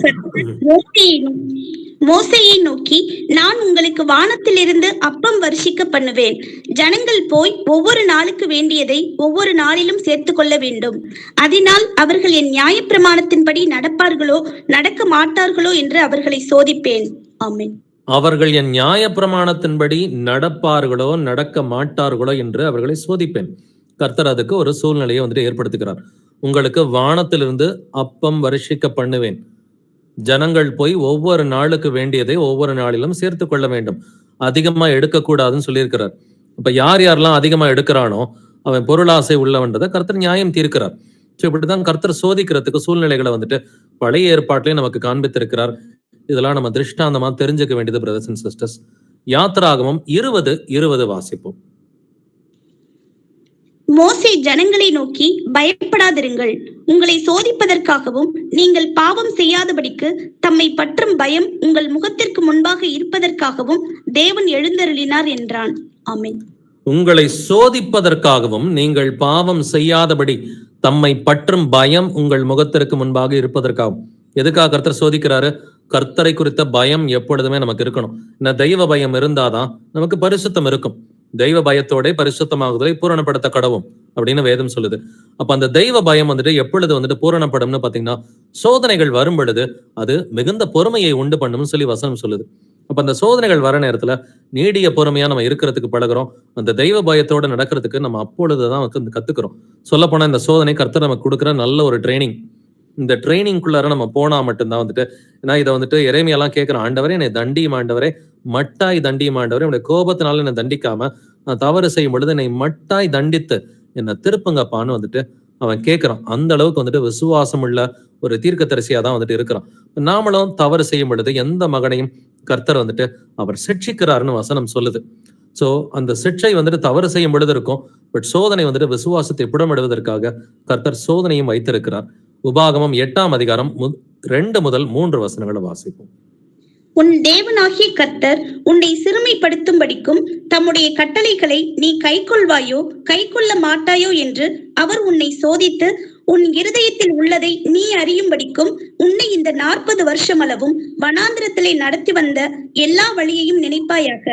மோசேயை நோக்கி, நான் உங்களுக்கு வானத்திலிருந்து அப்பம் வருஷிக்க பண்ணுவேன். ஜனங்கள் போய் ஒவ்வொரு நாளுக்கு வேண்டியதை ஒவ்வொரு நாளிலும் சேர்த்து கொள்ள வேண்டும். அதனால் அவர்கள் என் நியாயப்பிரமாணத்தின்படி நடப்பார்களோ நடக்க மாட்டார்களோ என்று அவர்களை சோதிப்பேன். ஆமென். அவர்கள் என் நியாயப்பிரமாணத்தின்படி நடப்பார்களோ நடக்க மாட்டார்களோ என்று அவர்களை சோதிப்பேன். கர்த்தர் அதுக்கு ஒரு சூழ்நிலையை வந்துட்டு ஏற்படுத்துகிறார். உங்களுக்கு வானத்திலிருந்து அப்பம் வருஷிக்க பண்ணுவேன். ஜனங்கள் போய் ஒவ்வொரு நாளுக்கு வேண்டியதை ஒவ்வொரு நாளிலும் சேர்த்து கொள்ள வேண்டும். அதிகமா எடுக்கக்கூடாதுன்னு சொல்லியிருக்கிறார். இப்ப யார் யாரெல்லாம் அதிகமா எடுக்கிறானோ அவன் பொருளாசை உள்ளவன்றதை கர்த்தர் நியாயம் தீர்க்கிறார். ஸோ இப்படிதான் கர்த்தர் சோதிக்கிறதுக்கு சூழ்நிலைகளை வந்துட்டு பழைய ஏற்பாட்டிலே நமக்கு காண்பித்திருக்கிறார். இதெல்லாம் நம்ம திருஷ்டாந்தமா தெரிஞ்சுக்க வேண்டியது பிரதர்ஸ் அண்ட் சிஸ்டர்ஸ். யாத்திராகமம் 20:20 வாசிப்போம். மோசே ஜனங்களை நோக்கி, பயப்படாதிருங்கள். உங்களை சோதிப்பதற்காகவும் நீங்கள் பாவம் செய்யாதபடிக்கு தம்மை பற்றும் பயம் உங்கள் முகத்திற்கு முன்பாக இருப்பதற்காகவும் தேவன் எழுந்தருளினார் என்றான். ஆமென். உங்களை சோதிப்பதற்காகவும் நீங்கள் பாவம் செய்யாதபடி தம்மை பற்றும் பயம் உங்கள் முகத்திற்கு முன்பாக இருப்பதற்காகவும். எதுக்காக கர்த்தர் சோதிக்கிறாரு? கர்த்தரை குறித்த பயம் எப்பொழுதுமே நமக்கு இருக்கணும். தெய்வ பயம் இருந்தாதான் நமக்கு பரிசுத்தம் இருக்கும். தெய்வ பயத்தோட பரிசுத்தமாகுதலை பூரணப்படுத்த கடவும் அப்படின்னு வேதம் சொல்லுது. அப்ப அந்த தெய்வ பயம் வந்துட்டு எப்பொழுது வந்துட்டு பூரணப்படும்னு பாத்தீங்கன்னா, சோதனைகள் வரும் பொழுது அது மிகுந்த பொறுமையை உண்டு பண்ணும்னு சொல்லி வசனம் சொல்லுது. அப்ப அந்த சோதனைகள் வர நேரத்துல நீடிய பொறுமையா நம்ம இருக்கிறதுக்கு பழகிறோம். அந்த தெய்வ பயத்தோட நடக்கிறதுக்கு நம்ம அப்பொழுதுதான் கத்துக்கிறோம். சொல்ல போனா இந்த சோதனை கர்த்தர் நமக்கு கொடுக்குற நல்ல ஒரு ட்ரைனிங். இந்த ட்ரைனிங்குள்ளார நம்ம போனா மட்டும்தான் வந்துட்டு, ஏன்னா இதை வந்துட்டு எரேமியாலாம் கேட்கிறேன், ஆண்டவரே என்னை தண்டியும் ஆண்டவரே, மட்டாய் தண்டியும் ஆண்டவரே, என்னுடைய கோபத்தினால என்னை தண்டிக்காம நான் தவறு செய்யும் பொழுது என்னை மட்டாய் தண்டித்து என்னை திருப்புங்கப்பான்னு வந்துட்டு அவன் கேட்கிறான். அந்த அளவுக்கு வந்துட்டு விசுவாசம் உள்ள ஒரு தீர்க்கதரிசியா தான் வந்துட்டு இருக்கிறான். நாமளும் தவறு செய்யும் பொழுது எந்த மகனையும் கர்த்தர் வந்துட்டு அவர் சிட்சிக்கிறாருன்னு வசனம் சொல்லுது. சோ அந்த சிட்சை வந்துட்டு தவறு செய்யும் பொழுது இருக்கும். பட் சோதனை வந்துட்டு விசுவாசத்தை புடமிடுவதற்காக கர்த்தர் சோதனையும் வைத்திருக்கிறார். உபாகமம் 8ஆம் அதிகாரம் 2 முதல் 3 வசனங்களை வாசிப்போம். உன் தேவனாகிய கர்த்தர் உன்னை சிறுமைப்படுத்தும்படிக்கும் தம்முடைய கட்டளைகளை நீ கைக்கொள்வாயோ கைக்கொள்ள மாட்டாயோ என்று அவர் உன்னை சோதித்து உன் இருதயத்தில் உள்ளதை நீ அறியும்படிக்கும் உன்னை இந்த 40 வருஷமளவும் வனாந்திரத்திலே நடத்தி வந்த எல்லா வழியையும் நினைப்பாயாக.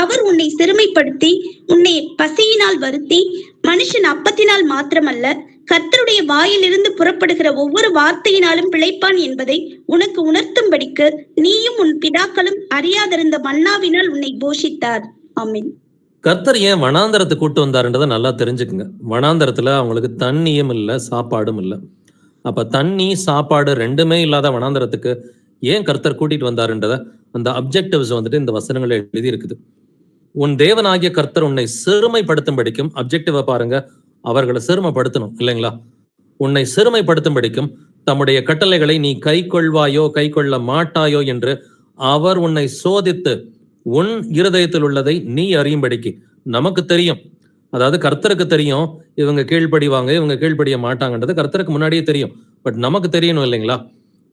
அவர் உன்னை சிறுமைப்படுத்தி உன்னை பசியினால் வருத்தி மனுஷன் அப்பத்தினால் மாத்திரமல்ல கர்த்தருடைய வாயிலிருந்து புறப்படுகிற ஒவ்வொரு வார்த்தையினாலும் பிழைப்பான் என்பதை உனக்கு உணர்த்தும்படிக்கு நீயும் உன் பிதாக்களும் அறியாதிருந்த மன்னாவினால் உன்னை போஷித்தார். ஆமென். கர்த்தர் ஏன் வனாந்தரத்தை கூட்டு வந்தாருன்றதை நல்லா தெரிஞ்சுக்குங்க. வனாந்தரத்துல அவங்களுக்கு தண்ணியும் இல்லை, சாப்பாடும் இல்லை. அப்ப தண்ணி சாப்பாடு ரெண்டுமே இல்லாத வனாந்தரத்துக்கு ஏன் கர்த்தர் கூட்டிட்டு வந்தாருன்றத அந்த அப்ஜெக்டிவ்ஸ் வந்துட்டு இந்த வசனங்களை எழுதி இருக்குது. உன் தேவனாகிய கர்த்தர் உன்னை சிறுமைப்படுத்தும்படிக்கும், அப்ஜெக்டிவ பாருங்க, அவர்களை சிறுமைப்படுத்தணும் இல்லைங்களா? உன்னை சிறுமைப்படுத்தும்படிக்கும் தம்முடைய கட்டளைகளை நீ கை கொள்வாயோ கை கொள்ள மாட்டாயோ என்று அவர் உன்னை சோதித்து உன் இருதயத்தில் உள்ளதை நீ அறியும்படிக்கு. நமக்கு தெரியும், அதாவது கர்த்தருக்கு தெரியும் இவங்க கீழ்ப்படிவாங்க இவங்க கீழ்ப்படிய மாட்டாங்கன்றது கர்த்தருக்கு முன்னாடியே தெரியும். பட் நமக்கு தெரியணும் இல்லைங்களா?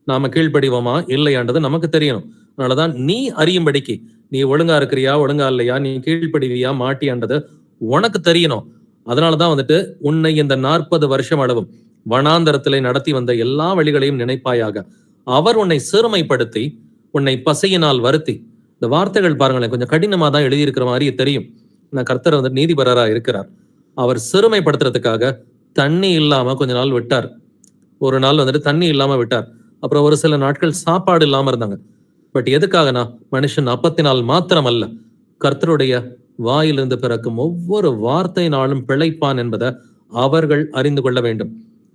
நாம கீழ்ப்படிவோமா இல்லையான்றது நமக்கு தெரியணும். அதனாலதான் நீ அறியும்படிக்கு, நீ ஒழுங்கா இருக்கிறியா ஒழுங்கா இல்லையா, நீ கீழ்ப்படிவியா மாட்டியான்றது உனக்கு தெரியணும். அதனாலதான் வந்துட்டு உன்னை இந்த 40 வருஷம் அளவும் வனாந்தரத்திலே நடத்தி வந்த எல்லா வழிகளையும் நினைப்பாயாக. அவர் உன்னை சிறுமைப்படுத்தி உன்னை பசையினால் வருத்தி. இந்த வார்த்தைகள் பாருங்களேன், கொஞ்சம் கடினமா தான் எழுதியிருக்கிற மாதிரி தெரியும். கர்த்தர் வந்து நீதிபரரா இருக்கிறார். அவர் சிறுமைப்படுத்துறதுக்காக தண்ணி இல்லாம கொஞ்ச நாள் விட்டார். ஒரு நாள் வந்துட்டு தண்ணி இல்லாம விட்டார். அப்புறம் ஒரு சில நாட்கள் சாப்பாடு இல்லாம இருந்தாங்க. பட் எதுக்காகனா, மனுஷன் அப்பத்தினால் மாத்திரம் அல்ல கர்த்தருடைய வாயிலிருந்து பிறக்கும் ஒவ்வொரு வார்த்தையினாலும் பிழைப்பான் என்பதை அவர்கள் அறிந்து கொள்ள வேண்டும்.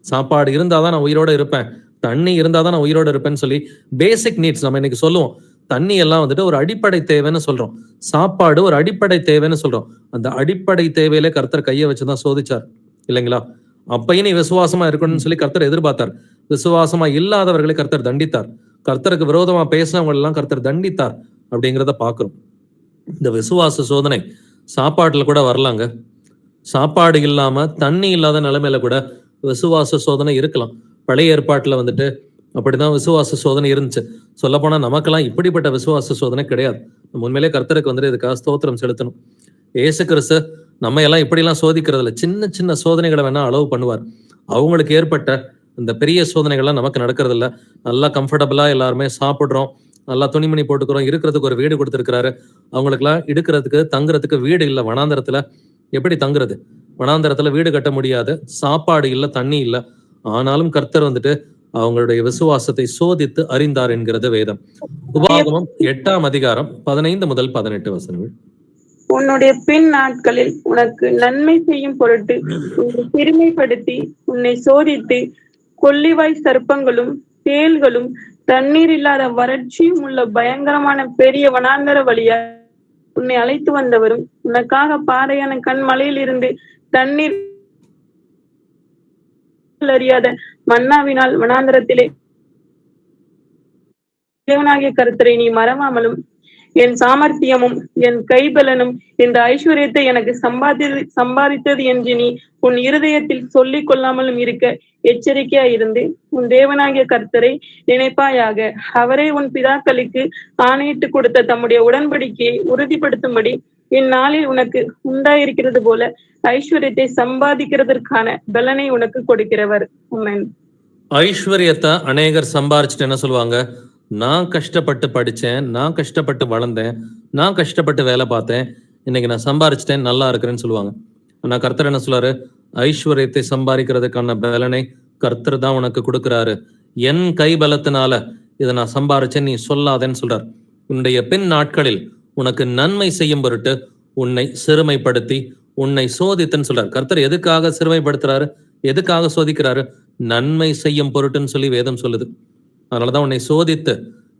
சாப்பாடு இருந்தாதான் நான் உயிரோட இருப்பேன், தண்ணி இருந்தாதான் நான் உயிரோட இருப்பேன்னு சொல்லி பேசிக் நீட்ஸ் நம்ம இன்னைக்கு சொல்லுவோம். தண்ணி எல்லாம் வந்துட்டு ஒரு அடிப்படை தேவைன்னு சொல்றோம், சாப்பாடு ஒரு அடிப்படை தேவைன்னு சொல்றோம். அந்த அடிப்படை தேவையில கர்த்தர் கையை வச்சுதான் சோதிச்சார் இல்லைங்களா? அப்பயும் நீ விசுவாசமா இருக்கணும்னு சொல்லி கர்த்தர் எதிர்பார்த்தார். விசுவாசமா இல்லாதவர்களை கர்த்தர் தண்டித்தார். கர்த்தருக்கு விரோதமா பேசினவங்க எல்லாம் கர்த்தர் தண்டித்தார் அப்படிங்கிறத பாக்குறோம். இந்த விசுவாச சோதனை சாப்பாட்டுல கூட வரலாங்க. சாப்பாடு இல்லாம தண்ணி இல்லாத நிலைமையில கூட விசுவாச சோதனை இருக்கலாம். பழைய ஏற்பாட்டுல வந்துட்டு அப்படிதான் விசுவாச சோதனை இருந்துச்சு. சொல்ல போனா நமக்கெல்லாம் இப்படிப்பட்ட விசுவாச சோதனை கிடையாது. நம்ம உண்மையிலே கர்த்தருக்கு வந்துட்டு இதுக்காக ஸ்தோத்திரம் செலுத்தணும். ஏசு கிறிஸ்து நம்ம எல்லாம் இப்படிலாம் சோதிக்கிறதுல சின்ன சின்ன சோதனைகளை வேணா அளவு பண்ணுவார். அவங்களுக்கு ஏற்பட்ட இந்த பெரிய சோதனைகள்லாம் நமக்கு நடக்கிறது இல்ல. நல்லா கம்ஃபர்டபுளா எல்லாருமே சாப்பிடுறோம், நல்லா துணிமணி போட்டுக்கிறோம், இருக்கிறதுக்கு ஒரு வீடு கொடுத்துருக்கிறாரு. அவங்களுக்குலாம் எடுக்கிறதுக்கு தங்குறதுக்கு வீடு இல்லை. வனாந்தரத்துல எப்படி தங்குறது? வனாந்தரத்துல வீடு கட்ட முடியாது, சாப்பாடு இல்லை, தண்ணி இல்லை. ஆனாலும் கர்த்தர் வந்துட்டு அவங்களுடைய விசுவாசத்தை சோதித்து அறிந்தார் என்கிறது வேதம். உபாகமம் 8ஆம் அதிகாரம் 15 முதல் 18 வசனங்கள். உன்னுடைய பின் நாட்களில் உனக்கு நன்மை செய்யும் பொருட்டு உன்னை சிறுமைப்படுத்தி உன்னை சோதித்து கொள்ளிவாய் சர்ப்பங்களும் தேள்களும் தண்ணீர் இல்லாத வறட்சியும் உள்ள பயங்கரமான பெரிய வனாந்தர வழியா உன்னை அழைத்து வந்தவரும் உனக்காக பாறையான கண்மலையில் இருந்து தண்ணீர் அறியாத மன்னாவினால் வனாந்தரத்திலே தேவனாகிய கர்த்தரை நீ மறவாமலும் என் சாமர்த்தியமும் என் கைபலனும் இந்த ஐஸ்வர்யத்தை எனக்கு சம்பாதித்தது என்று நீ உன் இருதயத்தில் சொல்லிக் கொள்ளாமலும் இருக்க எச்சரிக்கையா இருந்து உன் தேவனாகிய கர்த்தரை நினைப்பாயாக. அவரே உன் பிதாக்களுக்கு ஆணையிட்டு கொடுத்த தம்முடைய உடன்படிக்கையை உறுதிப்படுத்தும்படி இந்நாளில் உனக்கு உண்டாயிருக்கிறது போல ஐஸ்வர்யத்தை சம்பாதிக்கிறதற்கான பலனை உனக்கு கொடுக்கிறவர். ஆமென். ஐஸ்வர்யத்தை அநேகர் சம்பாரிச்சுட்டு என்ன சொல்லுவாங்க? நான் கஷ்டப்பட்டு படிச்சேன், நான் கஷ்டப்பட்டு வளர்ந்தேன், நான் கஷ்டப்பட்டு வேலை பார்த்தேன், இன்னைக்கு நான் சம்பாரிச்சிட்டேன், நல்லா இருக்கிறேன்னு சொல்லுவாங்க. ஆனா கர்த்தர் என்ன சொல்றாரு? ஐஸ்வர்யத்தை சம்பாதிக்கிறதுக்கான பலனை கர்த்தர் தான் உனக்கு கொடுக்கிறாரு. என் கை பலத்தினால இதை நான் சம்பாரிச்சேன் நீ சொல்லாதேன்னு சொல்றார். உன்னுடைய பின் நாட்களில் உனக்கு நன்மை செய்யும் பொருட்டு உன்னை சிறுமைப்படுத்தி உன்னை சோதித்துன்னு சொல்றார். கர்த்தர் எதுக்காக சிறுமைப்படுத்துறாரு, எதுக்காக சோதிக்கிறாரு? நன்மை செய்யும் பொருட்டுன்னு சொல்லி வேதம் சொல்லுது. அதனாலதான் உன்னை சோதித்து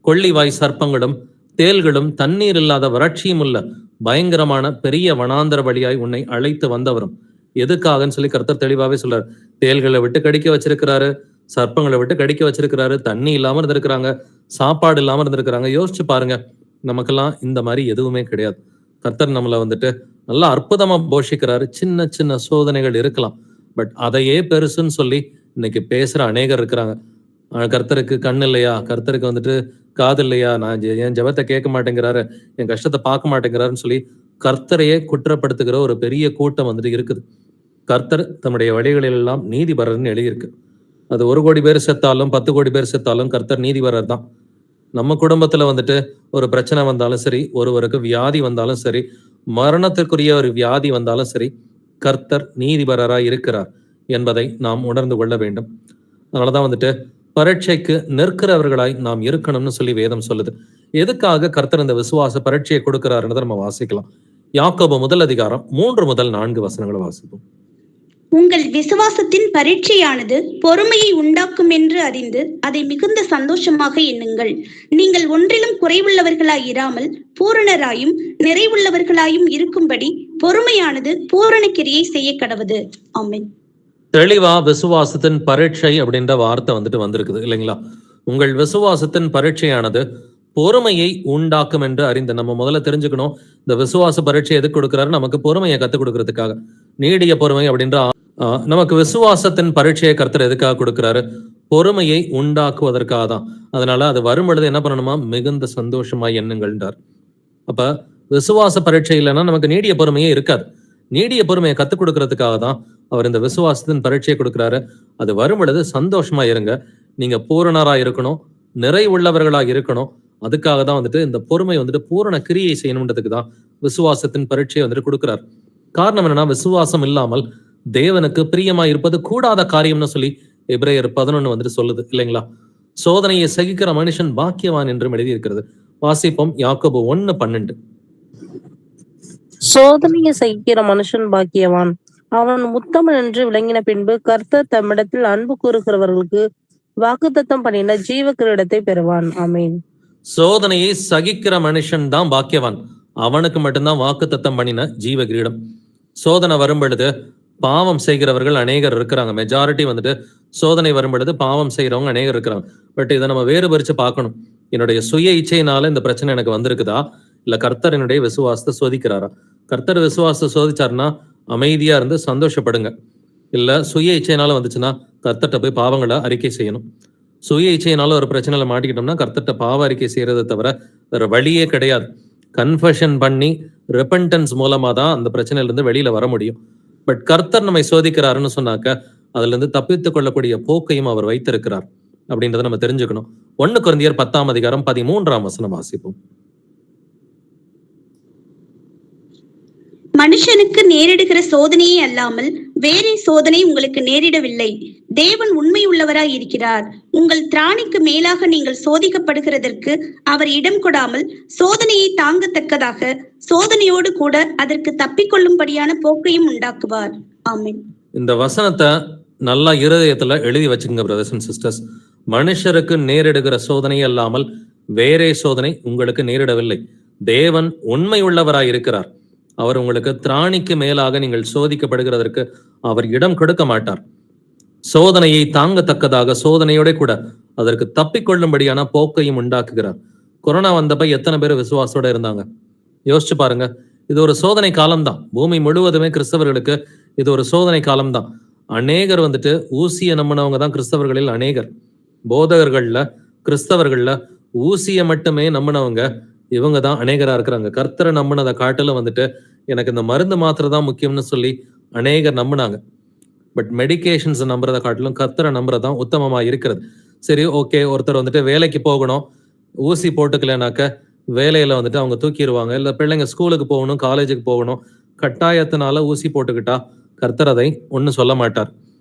கொள்ளிவாய் சர்ப்பங்களும் தேள்களும் தண்ணீர் இல்லாத வறட்சியும் உள்ள பயங்கரமான பெரிய வனாந்தர வழியாய் உன்னை அழைத்து வந்தவரும். எதுக்காகன்னு சொல்லி கர்த்தர் தெளிவாவே சொல்றாரு. தேள்களை விட்டு கடிக்க வச்சிருக்கிறாரு, சர்ப்பங்களை விட்டு கடிக்க வச்சிருக்கிறாரு, தண்ணி இல்லாம இருந்திருக்கிறாங்க, சாப்பாடு இல்லாம இருந்திருக்கிறாங்க. யோசிச்சு பாருங்க, நமக்கெல்லாம் இந்த மாதிரி எதுவுமே கிடையாது. கர்த்தர் நம்மளை வந்துட்டு நல்லா அற்புதமா போஷிக்கிறாரு. சின்ன சின்ன சோதனைகள் இருக்கலாம், பட் அதையே பெருசுன்னு சொல்லி இன்னைக்கு பேசுற அநேகர் இருக்கிறாங்க. கர்த்தருக்கு கண் இல்லையா, கர்த்தருக்கு வந்துட்டு காது இல்லையா, நான் என் ஜெபத்தை கேட்க மாட்டேங்கிறாரு, என் கஷ்டத்தை பார்க்க மாட்டேங்கிறாருன்னு சொல்லி கர்த்தரையே குற்றப்படுத்துகிற ஒரு பெரிய கூட்டம் வந்துட்டு இருக்குது. கர்த்தர் தம்முடைய வழிகளில் எல்லாம் நீதிபரர்னு எழுதியிருக்கு. அது 1 கோடி பேர் செத்தாலும் 10 கோடி பேர் செத்தாலும் கர்த்தர் நீதிபரர் தான். நம்ம குடும்பத்துல வந்துட்டு ஒரு பிரச்சனை வந்தாலும் சரி, ஒருவருக்கு வியாதி வந்தாலும் சரி, மரணத்திற்குரிய ஒரு வியாதி வந்தாலும் சரி, கர்த்தர் நீதிபரராய் இருக்கிறார் என்பதை நாம் உணர்ந்து கொள்ள வேண்டும். அதனாலதான் வந்துட்டு பரீட்சைக்கு நிற்கிறவர்களாய் நாம் இருக்கணும்னு சொல்லி வேதம் சொல்லுது. எதுக்காக கர்த்தர் இந்த விசுவாச பரீட்சையை கொடுக்கிறாருன்றதை நம்ம வாசிக்கலாம். யாக்கோபு 1 அதிகாரம் 3 முதல் 4 வசனங்களை வாசிப்போம். உங்கள் விசுவாசத்தின் பரீட்சையானது பொறுமையை உண்டாக்கும் என்று அறிந்து அதை மிகுந்த சந்தோஷமாக எண்ணுங்கள். நீங்கள் ஒன்றிலும் குறைவுள்ளவர்களாய் இராமல் பூரணராயும் நிறைவுள்ளவர்களாயும் இருக்கும்படி பொறுமையானது பூரண கிரியை செய்ய கடவது. ஆமென். தெளிவா விசுவாசத்தின் பரீட்சை அப்படின்ற வார்த்தை வந்துட்டு வந்திருக்குது இல்லைங்களா? உங்கள் விசுவாசத்தின் பரீட்சையானது பொறுமையை உண்டாக்கும் என்று அறிந்து, நம்ம முதல்ல தெரிஞ்சுக்கணும், இந்த விசுவாச பரீட்சை எதுக்கு கொடுக்கிறாரு? நமக்கு பொறுமையை கத்துக் கொடுக்கறதுக்காக. நீடிய பொறுமை அப்படின்ற நமக்கு விசுவாசத்தின் பரீட்சையை கர்த்தர் எதுக்காக கொடுக்கிறாரு? பொறுமையை உண்டாக்குவதற்காக தான். அதனால அது வரும் பொழுது என்ன பண்ணணுமா? மிகுந்த சந்தோஷமா எண்ணுங்கள்ன்றார். அப்ப விசுவாச பரீட்சை இல்லைன்னா நமக்கு நீடிய பொறுமையே இருக்காது. நீடிய பொறுமையை கத்துக் கொடுக்கறதுக்காக தான் அவர் இந்த விசுவாசத்தின் பரீட்சையை கொடுக்கிறாரு. அது வரும் பொழுது சந்தோஷமா இருங்க. நீங்க பூரணரா இருக்கணும், நிறைவுள்ளவர்களா இருக்கணும். அதுக்காக தான் வந்துட்டு இந்த பொறுமை வந்துட்டு பூரண கிரியை செய்யணுன்றதுக்கு தான் விசுவாசத்தின் பரீட்சையை வந்துட்டு கொடுக்கிறார். காரணம் என்னன்னா, விசுவாசம் இல்லாமல் தேவனுக்கு பிரியமா இருப்பது கூடாத காரியம்னு சொல்லி எபிரேயர் 11 வந்துட்டு சொல்லுது இல்லைங்களா? சோதனையை சகிக்கிற மனுஷன் பாக்கியவான் என்றும் எழுதி இருக்கிறது. வாசிப்போம் யாக்கோபு 1:12. சோதனையை சகிக்கிற மனுஷன் பாக்கியவான், அவன் உத்தமன் என்று விளங்கின பின்பு கர்த்தர் தம்மிடத்தில் அன்பு கூறுகிறவர்களுக்கு வாக்குத்தத்தம் பண்ணின ஜீவ கிரீடத்தை பெறுவான். ஆமென். சோதனையை சகிக்கிற மனுஷன் தான் பாக்கியவான். அவனுக்கு மட்டும்தான் வாக்குத்தத்தம் பண்ணின ஜீவ கிரீடம். சோதனை வரும் பொழுது பாவம் செய்கிறவர்கள் அநேகர் இருக்கிறாங்க. மெஜாரிட்டி வந்துட்டு சோதனை வரும் பொழுது பாவம் செய்யறவங்க அநேகர் இருக்கிறாங்க. பட் இதை நம்ம வேறு பறிச்சு பார்க்கணும். என்னுடைய சுய இச்சையினால இந்த பிரச்சனை எனக்கு வந்திருக்குதா, இல்ல கர்த்தர் என்னுடைய விசுவாசத்தை சோதிக்கிறாரா? கர்த்தர் விசுவாசத்தை சோதிச்சாருன்னா அமைதியா இருந்து சந்தோஷப்படுங்க. இல்ல சுய இச்சையினால வந்துச்சுன்னா கர்த்தர்ட்ட போய் பாவங்களை அறிக்கை செய்யணும். சுய இச்சையினால ஒரு பிரச்சனையில மாட்டிக்கிட்டோம்னா கர்த்தர்ட்ட பாவ அறிக்கை செய்யறதை தவிர வேற வழியே கிடையாது. கன்ஃபஷன் பண்ணி ரெபெண்டன்ஸ் மூலமா தான் அந்த பிரச்சனையில இருந்து வெளியில வர முடியும். பட் கர்த்தர் நம்மை சோதிக்கிறாருன்னு சொன்னாக்க அதுல இருந்து தப்பித்துக் கொள்ளக்கூடிய போக்கையும் அவர் வைத்திருக்கிறார் அப்படின்றத நம்ம தெரிஞ்சுக்கணும். 1 கொரிந்தியர் 10 அதிகாரம் 13 வசனம் வாசிப்போம். மனுஷனுக்கு நேரிடுகிற சோதனையே அல்லாமல் வேறே சோதனை உங்களுக்கு நேரிடவில்லை. தேவன் உண்மை உள்ளவராய் இருக்கிறார். உங்கள் திராணிக்கு மேலாக நீங்கள் சோதிக்கப்படுகிறதற்கு அவர் இடம் கொடாமல் சோதனையை தாங்கத்தக்கதாக சோதனையோடு கூட அதற்கு தப்பிக்கொள்ளும்படியான போக்கையும் உண்டாக்குவார். ஆமென். இந்த வசனத்தை நல்லா இருதயத்துல எழுதி வச்சுக்கோங்க பிரதர்ஸ் அண்ட் சிஸ்டர்ஸ். மனுஷருக்கு நேரிடுகிற சோதனை அல்லாமல் வேறே சோதனை உங்களுக்கு நேரிடவில்லை. தேவன் உண்மை உள்ளவராய் இருக்கிறார். அவர் உங்களுக்கு திராணிக்கு மேலாக நீங்கள் சோதிக்கப்படுகிறதற்கு அவர் இடம் கொடுக்க மாட்டார். சோதனையை தாங்கத்தக்கதாக சோதனையோட கூட அதற்கு தப்பிக்கொள்ளும்படியான போக்கையும் உண்டாக்குகிறார். கொரோனா வந்தப்ப எத்தனை பேர் விசுவாசோட இருந்தாங்க? யோசிச்சு பாருங்க. இது ஒரு சோதனை காலம்தான். பூமி முழுவதுமே கிறிஸ்தவர்களுக்கு இது ஒரு சோதனை காலம்தான். அநேகர் வந்துட்டு ஊசியை நம்பினவங்க தான் கிறிஸ்தவர்களில் அநேகர். போதகர்கள்ல கிறிஸ்தவர்கள்ல ஊசியை மட்டுமே நம்பினவங்க இவங்க தான் அநேகரா இருக்கிறாங்க. கர்த்தரை நம்பினதை காட்டிலும் வந்துட்டு எனக்கு இந்த மருந்து மாத்திரை தான் முக்கியம்னு சொல்லி அநேகர் நம்பினாங்க. பட் மெடிகேஷன்ஸ் நம்புறதை காட்டிலும் கர்த்தரை நம்புறதான் உத்தமமா இருக்கிறது. சரி, ஓகே, ஒருத்தர் வந்துட்டு வேலைக்கு போகணும், ஊசி போட்டுக்கலனாக்க வேலையில வந்துட்டு அவங்க தூக்கிடுவாங்க. இல்ல பிள்ளைங்க ஸ்கூலுக்கு போகணும், காலேஜுக்கு போகணும், கட்டாயத்தினால ஊசி போட்டுக்கிட்டா கர்த்தர் அதை ஒன்னும் சொல்ல மாட்டார்.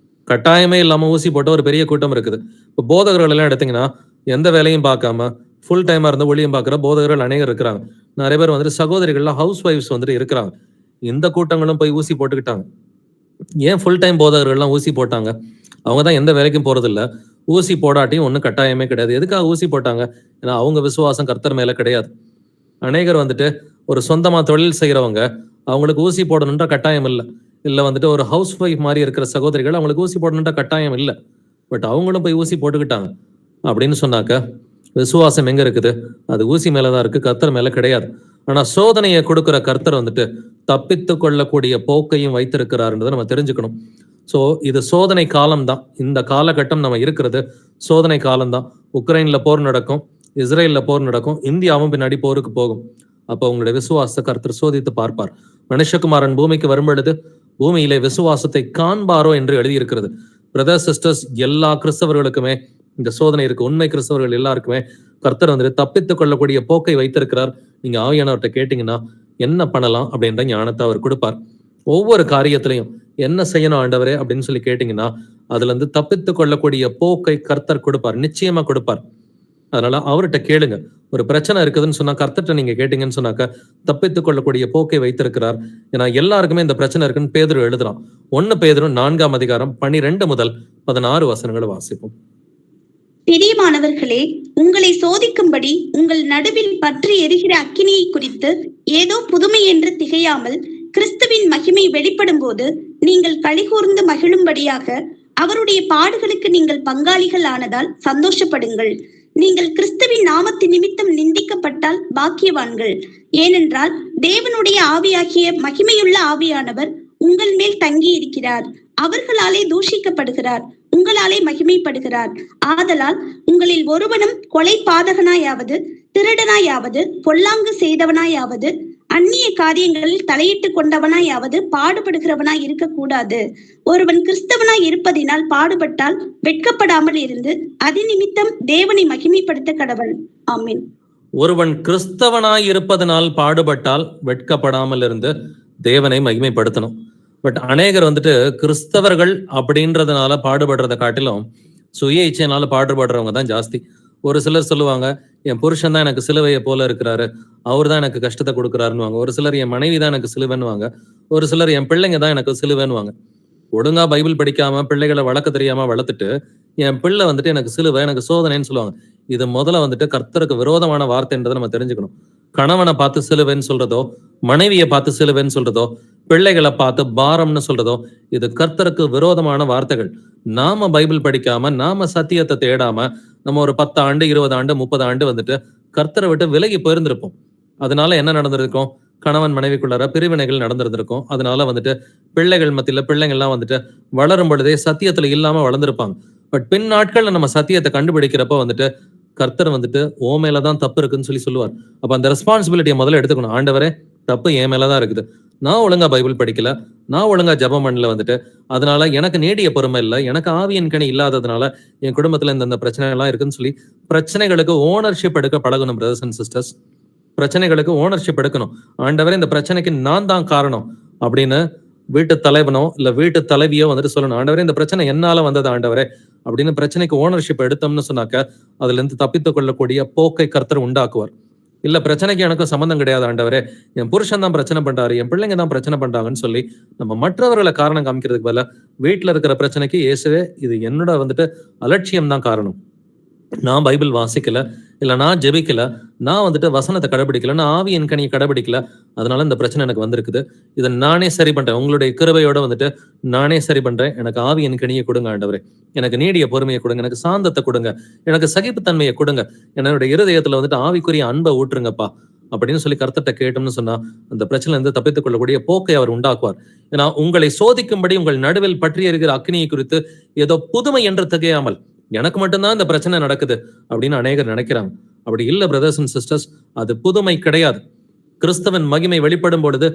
கட்டாயமே இல்லாம ஊசி போட்ட ஒரு பெரிய கூட்டம் இருக்குது. இப்போ போதகர்கள் எல்லாம் எடுத்தீங்கன்னா எந்த வேலையும் பார்க்காம ஃபுல் டைமா இருந்து ஒளியும் பார்க்குற போதகர்கள் அநேகர் இருக்கிறாங்க. நிறைய பேர் வந்துட்டு சகோதரிகள்லாம் ஹவுஸ் ஒய்ஃப்ஸ் வந்துட்டு இருக்கிறாங்க. இந்த கூட்டங்களும் போய் ஊசி போட்டுக்கிட்டாங்க. ஏன் ஃபுல் டைம் போதகர்கள்லாம் ஊசி போட்டாங்க? அவங்க தான் எந்த வேலைக்கும் போறது இல்லை. ஊசி போடாட்டியும் ஒன்றும் கட்டாயமே கிடையாது. எதுக்காக ஊசி போட்டாங்க? ஏன்னா அவங்க விசுவாசம் கர்த்தர் மேல கிடையாது. அநேகர் வந்துட்டு ஒரு சொந்தமா தொழில் செய்யறவங்க அவங்களுக்கு ஊசி போடணுன்ற கட்டாயம் இல்லை. இல்லை வந்துட்டு ஒரு ஹவுஸ் ஒய்ஃப் மாதிரி இருக்கிற சகோதரிகள் அவங்களுக்கு ஊசி போடணுன்ற கட்டாயம் இல்லை. பட் அவங்களும் போய் ஊசி போட்டுக்கிட்டாங்க அப்படின்னு சொன்னாக்க விசுவாசம் எங்க இருக்குது? அது ஊசி மேலதான் இருக்கு, கர்த்தர் மேல கிடையாது. ஆனா சோதனையை கொடுக்கிற கர்த்தர் வந்துட்டு தப்பித்து கொள்ளக்கூடிய போக்கையும் வைத்திருக்கிறாருன்றதை நம்ம தெரிஞ்சுக்கணும். ஸோ இது சோதனை காலம்தான். இந்த காலகட்டம் நம்ம இருக்கிறது சோதனை காலம்தான். உக்ரைன்ல போர் நடக்கும், இஸ்ரேல்ல போர் நடக்கும், இந்தியாவும் பின்னாடி போருக்கு போகும். அப்போ உங்களுடைய விசுவாசத்தை கர்த்தர் சோதித்து பார்ப்பார். மனுஷகுமாரன் பூமிக்கு வரும்பொழுது பூமியிலே விசுவாசத்தை காண்பாரோ என்று எழுதியிருக்கிறது. பிரதர்ஸ் சிஸ்டர்ஸ், எல்லா கிறிஸ்தவர்களுக்குமே இந்த சோதனை இருக்கு. உண்மை கிறிஸ்தவர்கள் எல்லாருக்குமே கர்த்தர் வந்துட்டு தப்பித்துக் கொள்ளக்கூடிய போக்கை வைத்திருக்கிறார். நீங்க ஆவியானவர்கிட்ட கேட்டீங்கன்னா என்ன பண்ணலாம் அப்படின்ற ஞானத்தை அவர் கொடுப்பார். ஒவ்வொரு காரியத்திலையும் என்ன செய்யணும் ஆண்டவரே அப்படின்னு சொல்லி கேட்டீங்கன்னா அதுல இருந்து தப்பித்துக் கொள்ளக்கூடிய போக்கை கர்த்தர் கொடுப்பார், நிச்சயமா கொடுப்பார். அதனால அவர்கிட்ட கேளுங்க. ஒரு பிரச்சனை இருக்குதுன்னு சொன்னா கர்த்தர்ட்ட நீங்க கேட்டீங்கன்னு சொன்னாக்க தப்பித்துக் கொள்ளக்கூடிய போக்கை வைத்திருக்கிறார். ஏன்னா எல்லாருக்குமே இந்த பிரச்சனை இருக்குன்னு பேதுரு எழுதுறான். 1 பேதுரு 4ஆம் அதிகாரம் 12 முதல் 16 வசனங்களை வாசிப்போம். பிரியமானவர்களே, உங்களை சோதிக்கும்படி உங்கள் நடுவில் பற்றி எரிகிற அக்கினியை குறித்து ஏதோ புதுமை என்று திகையாமல் கிறிஸ்துவின் மகிமை வெளிப்படும் போது நீங்கள் களிகூர்ந்து மகிழும்படியாக அவருடைய பாடுகளுக்கு நீங்கள் பங்காளிகள் ஆனதால் சந்தோஷப்படுங்கள். நீங்கள் கிறிஸ்துவின் நாமத்தின் நிமித்தம் நிந்திக்கப்பட்டால் பாக்கியவான்கள். ஏனென்றால் தேவனுடைய ஆவியாகிய மகிமையுள்ள ஆவியானவர் உங்கள் மேல் தங்கி இருக்கிறார். அவர்களாலே தூஷிக்கப்படுகிறார், உங்களாலே மகிமைப்படுகிறார். ஆதலால் உங்களில் ஒருவனும் கொலை பாதகனாயாவது, திருடனாயாவது, பொல்லாங்கு செய்தவனாயாவது, அந்நிய காரியங்களில் தலையிட்டு கொண்டவனாயாவது பாடுபடுகிறவனாய் இருக்கக்கூடாது. ஒருவன் கிறிஸ்தவனாய் இருப்பதினால் பாடுபட்டால் வெட்கப்படாமல் இருந்து அதிநிமித்தம் தேவனை மகிமைப்படுத்த கடவன். ஆமென். ஒருவன் கிறிஸ்தவனாய் இருப்பதனால் பாடுபட்டால் வெட்கப்படாமல் இருந்து தேவனை மகிமைப்படுத்தணும். பட் அநேகர் வந்துட்டு கிறிஸ்தவர்கள் அப்படின்றதுனால பாடுபடுறதை காட்டிலும் சுய இச்சையினால பாடுபடுறவங்க தான் ஜாஸ்தி. ஒரு சிலர் சொல்லுவாங்க, என் புருஷன் தான் எனக்கு சிலுவையை போல இருக்கிறாரு, அவர் தான் எனக்கு கஷ்டத்தை கொடுக்குறாருன்னு. ஒரு சிலர் என் மனைவி தான் எனக்கு சிலுவைன்னுவாங்க. ஒரு சிலர் என் பிள்ளைங்க தான் எனக்கு சிலுவைன்னுவாங்க. ஒழுங்கா பைபிள் படிக்காம பிள்ளைகளை வளர்க்க தெரியாம வளர்த்துட்டு என் பிள்ளை வந்துட்டு எனக்கு சிலுவை, எனக்கு சோதனைன்னு சொல்லுவாங்க. இது முதல்ல வந்துட்டு கர்த்தருக்கு விரோதமான வார்த்தைன்றதை நம்ம தெரிஞ்சுக்கணும். கணவனை பார்த்து சிலுவைன்னு சொல்றதோ, மனைவியை பார்த்து சிலுவைன்னு சொல்றதோ, பிள்ளைகளை பார்த்து பாரம்னு சொல்றதோ, இது கர்த்தருக்கு விரோதமான வார்த்தைகள். நாம பைபிள் படிக்காம, நாம சத்தியத்தை தேடாம, நம்ம ஒரு 10 ஆண்டு 20 ஆண்டு 30 ஆண்டு வந்துட்டு கர்த்தரை விட்டு விலகி போயிருந்திருப்போம். அதனால என்ன நடந்திருக்கும்? கணவன் மனைவிக்குள்ளார பிரிவினைகள் நடந்திருந்திருக்கும். அதனால வந்துட்டு பிள்ளைகள் மத்தியில பிள்ளைங்கள்லாம் வந்துட்டு வளரும் பொழுதே சத்தியத்துல இல்லாம வளர்ந்துருப்பாங்க. பட் பின் நாட்கள்ல நம்ம சத்தியத்தை கண்டுபிடிக்கிறப்ப வந்துட்டு கர்த்தர் வந்துட்டு ஓ மேலதான் தப்பு இருக்குன்னு சொல்லுவார். அப்ப அந்த ரெஸ்பான்சிபிலிட்டியை முதல்ல எடுத்துக்கணும். ஆண்டவரே, தப்பு என் மேலதான் இருக்குது, நான் ஒழுங்கா பைபிள் படிக்கல, நான் ஒழுங்கா ஜெபம் பண்ணல வந்துட்டு, அதனால எனக்கு நீடிய பொறுமை இல்லை, எனக்கு ஆவியின் கனி இல்லாததுனால என் குடும்பத்துல இந்த பிரச்சனை எல்லாம் இருக்குன்னு சொல்லி பிரச்சனைகளுக்கு ஓனர்ஷிப் எடுக்க பழகணும். பிரதர்ஸ் அண்ட் சிஸ்டர்ஸ், பிரச்சனைகளுக்கு ஓனர்ஷிப் எடுக்கணும். ஆண்டவரே, இந்த பிரச்சனைக்கு நான் தான் காரணம் அப்படின்னு வீட்டு தலைவனோ இல்ல வீட்டு தலைவியோ வந்துட்டு சொல்லணும். ஆண்டவரே, இந்த பிரச்சனை என்னால வந்தது ஆண்டவரே அப்படின்னு பிரச்சனைக்கு ஓனர்ஷிப் எடுத்தோம்னு சொன்னாக்க அதுல இருந்து தப்பித்துக் கொள்ளக்கூடிய போக்கை கர்த்தர் உண்டாக்குவார். இல்ல பிரச்சனைக்கு எனக்கு சம்பந்தம் கிடையாது ஆண்டவரே, என் புருஷன் தான் பிரச்சனை பண்றாரு, என் பிள்ளைங்க தான் பிரச்சனை பண்றாங்கன்னு சொல்லி நம்ம மற்றவர்களை காரணம் காமிக்கிறதுக்கு பதிலா வீட்டுல இருக்கிற பிரச்சனைக்கு இயேசுவே இது என்னோட வந்துட்டு அலட்சியம் தான் காரணம், நான் பைபிள் வாசிக்கல, இல்ல நான் ஜெபிக்கல, நான் வந்துட்டு வசனத்தை கடைபிடிக்கல, நான் ஆவியின் கனியை கடைபிடிக்கல, அதனால இந்த பிரச்சனை எனக்கு வந்திருக்குது, இதை நானே சரி பண்றேன், உங்களுடைய கிருபையோட வந்துட்டு நானே சரி பண்றேன், எனக்கு ஆவியின் கனியை கொடுங்க ஆண்டவரே, எனக்கு நீடிய பொறுமையை கொடுங்க, எனக்கு சாந்தத்தை கொடுங்க, எனக்கு சகிப்புத்தன்மையை கொடுங்க, என்னுடைய இருதயத்துல வந்துட்டு ஆவிக்குரிய அன்பை ஊற்றுங்கப்பா அப்படின்னு சொல்லி கர்த்தர்ட்ட கேட்டோம்னு சொன்னா அந்த பிரச்சனை இருந்து தப்பித்துக் கொள்ளக்கூடிய போக்கை அவர் உண்டாக்குவார். ஏன்னா உங்களை சோதிக்கும்படி உங்கள் நடுவில் பற்றி இருக்கிற அக்னியை குறித்து ஏதோ புதுமை என்று திகையாமல், எனக்கு மட்டும்தான் இந்த பிரச்சனை நடக்குது அப்படின்னு அநேகர் நினைக்கிறாங்க. அப்படி இல்ல பிரதர்ஸ் அண்ட் சிஸ்டர்ஸ், அது புதுமை கிடையாது. கிறிஸ்தவன் மகிமை வெளிப்படும் பொழுது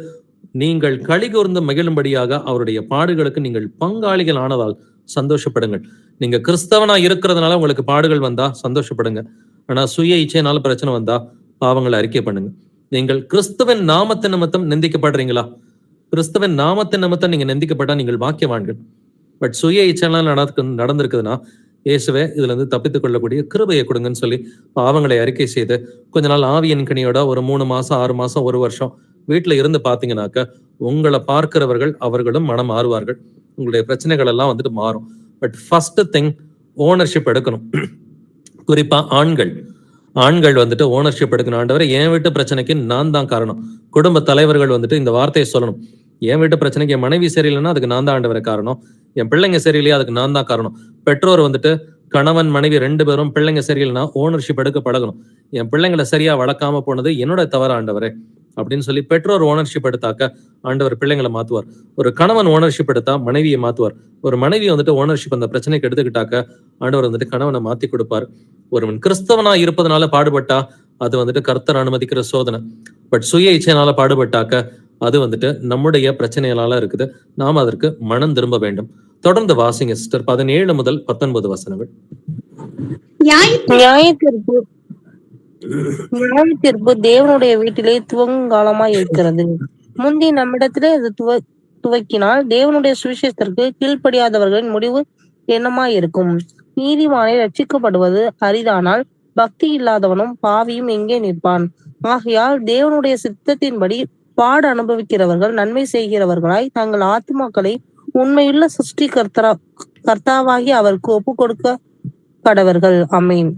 நீங்கள் களிகூர்ந்து மகிழும்படியாக அவருடைய பாடுகளுக்கு நீங்கள் பங்காளிகள் ஆனதால் சந்தோஷப்படுங்கள். நீங்க கிறிஸ்தவனா இருக்கிறதுனால உங்களுக்கு பாடுகள் வந்தா சந்தோஷப்படுங்க. ஆனா சுய இச்சையினால பிரச்சனை வந்தா பாவங்களை அறிக்கை பண்ணுங்க. நீங்கள் கிறிஸ்துவின் நாமத்தின் நிமித்தம் நிந்திக்கப்படுறீங்களா? கிறிஸ்துவின் நாமத்தின் நிமித்தம் நீங்க நிந்திக்கப்பட்டா நீங்கள் பாக்கியவான்கள். பட் சுய இச்சைனால நடந்திருக்குதுன்னா இயேசுவே இதுல இருந்து தப்பித்துக் கொள்ளக்கூடிய கிருபையை கொடுங்கன்னு சொல்லி பாவங்களை அறிக்கை செய்து கொஞ்ச நாள் ஆவியின் கனியோட ஒரு 3 மாசம் 6 மாசம் 1 வருஷம் வீட்டுல இருந்து பாத்தீங்கன்னாக்க உங்களை பார்க்கிறவர்கள் அவர்களும் மனம் மாறுவார்கள், உங்களுடைய பிரச்சனைகள் எல்லாம் வந்துட்டு மாறும். பட் ஃபர்ஸ்ட் திங், ஓனர்ஷிப் எடுக்கணும். குறிப்பா ஆண்கள் வந்துட்டு ஓனர்ஷிப் எடுக்கணும். ஆண்டவரை, என் வீட்டு பிரச்சனைக்கு நான் தான் காரணம். குடும்ப தலைவர்கள் வந்துட்டு இந்த வார்த்தையை சொல்லணும். என் வீட்டு பிரச்சனைக்கு என் மனைவி சரியில்லைன்னா அதுக்கு நான் தான் ஆண்டவரை காரணம், என் பிள்ளைங்க சரியில்லையா அதுக்கு நான் தான் காரணம். பெற்றோர் வந்துட்டு கணவன் மனைவி 2 பேரும் பிள்ளைங்க சரியில்லைன்னா ஓனர்ஷிப் எடுக்க பழகணும். என் பிள்ளைங்களை சரியா வளர்க்காம போனது என்னோட தவறு ஆண்டவரே, அப்படின்னு சொல்லி பெற்றோர் ஓனர்ஷிப் எடுத்தாக்க ஆண்டவர் பிள்ளைங்களை மாத்துவார். ஒரு கணவன் ஓனர்ஷிப் எடுத்தா மனைவியை மாத்துவார். ஒரு மனைவி வந்துட்டு ஓனர்ஷிப் அந்த பிரச்சனைக்கு எடுத்துக்கிட்டாக்க ஆண்டவர் வந்துட்டு கணவனை மாத்தி கொடுப்பார். ஒருவன் கிறிஸ்தவனா இருப்பதனால பாடுபட்டா அது வந்துட்டு கர்த்தர் அனுமதிக்கிற சோதனை. பட் சுய இச்சையினால பாடுபட்டாக்க அது வந்துட்டு நம்முடைய பிரச்சனைகளால இருக்குது. நாம் அதற்கு மனம் திரும்ப வேண்டும். தொடர்ந்து வாசிங்க சிஸ்டர். 17 முதல் 19 வசனங்கள். நியாயத்தீர்ப்பு தேவனுடைய வீட்டிலே துவங்காலமாய் இருக்கிறது. முந்தி நம்மிடத்திலே அது துவக்கினால் தேவனுடைய சுவிசேஷத்திற்கு கீழ்ப்படியாதவர்களின் முடிவு என்னமாய் இருக்கும்? நீதிமானை ரட்சிக்கப்படுவது அரிதானால் பக்தி இல்லாதவனும் பாவியும் எங்கே நிற்பான்? ஆகையால் தேவனுடைய சித்தத்தின்படி பாடு அனுபவிக்கிறவர்கள் நன்மை செய்கிறவர்களாய் தங்கள் ஆத்துமாக்களை உண்மையுள்ள சிருஷ்டி கர்த்தாவாகி அவருக்கு ஒப்பு கொடுக்க கடவர்கள். ஆமென்.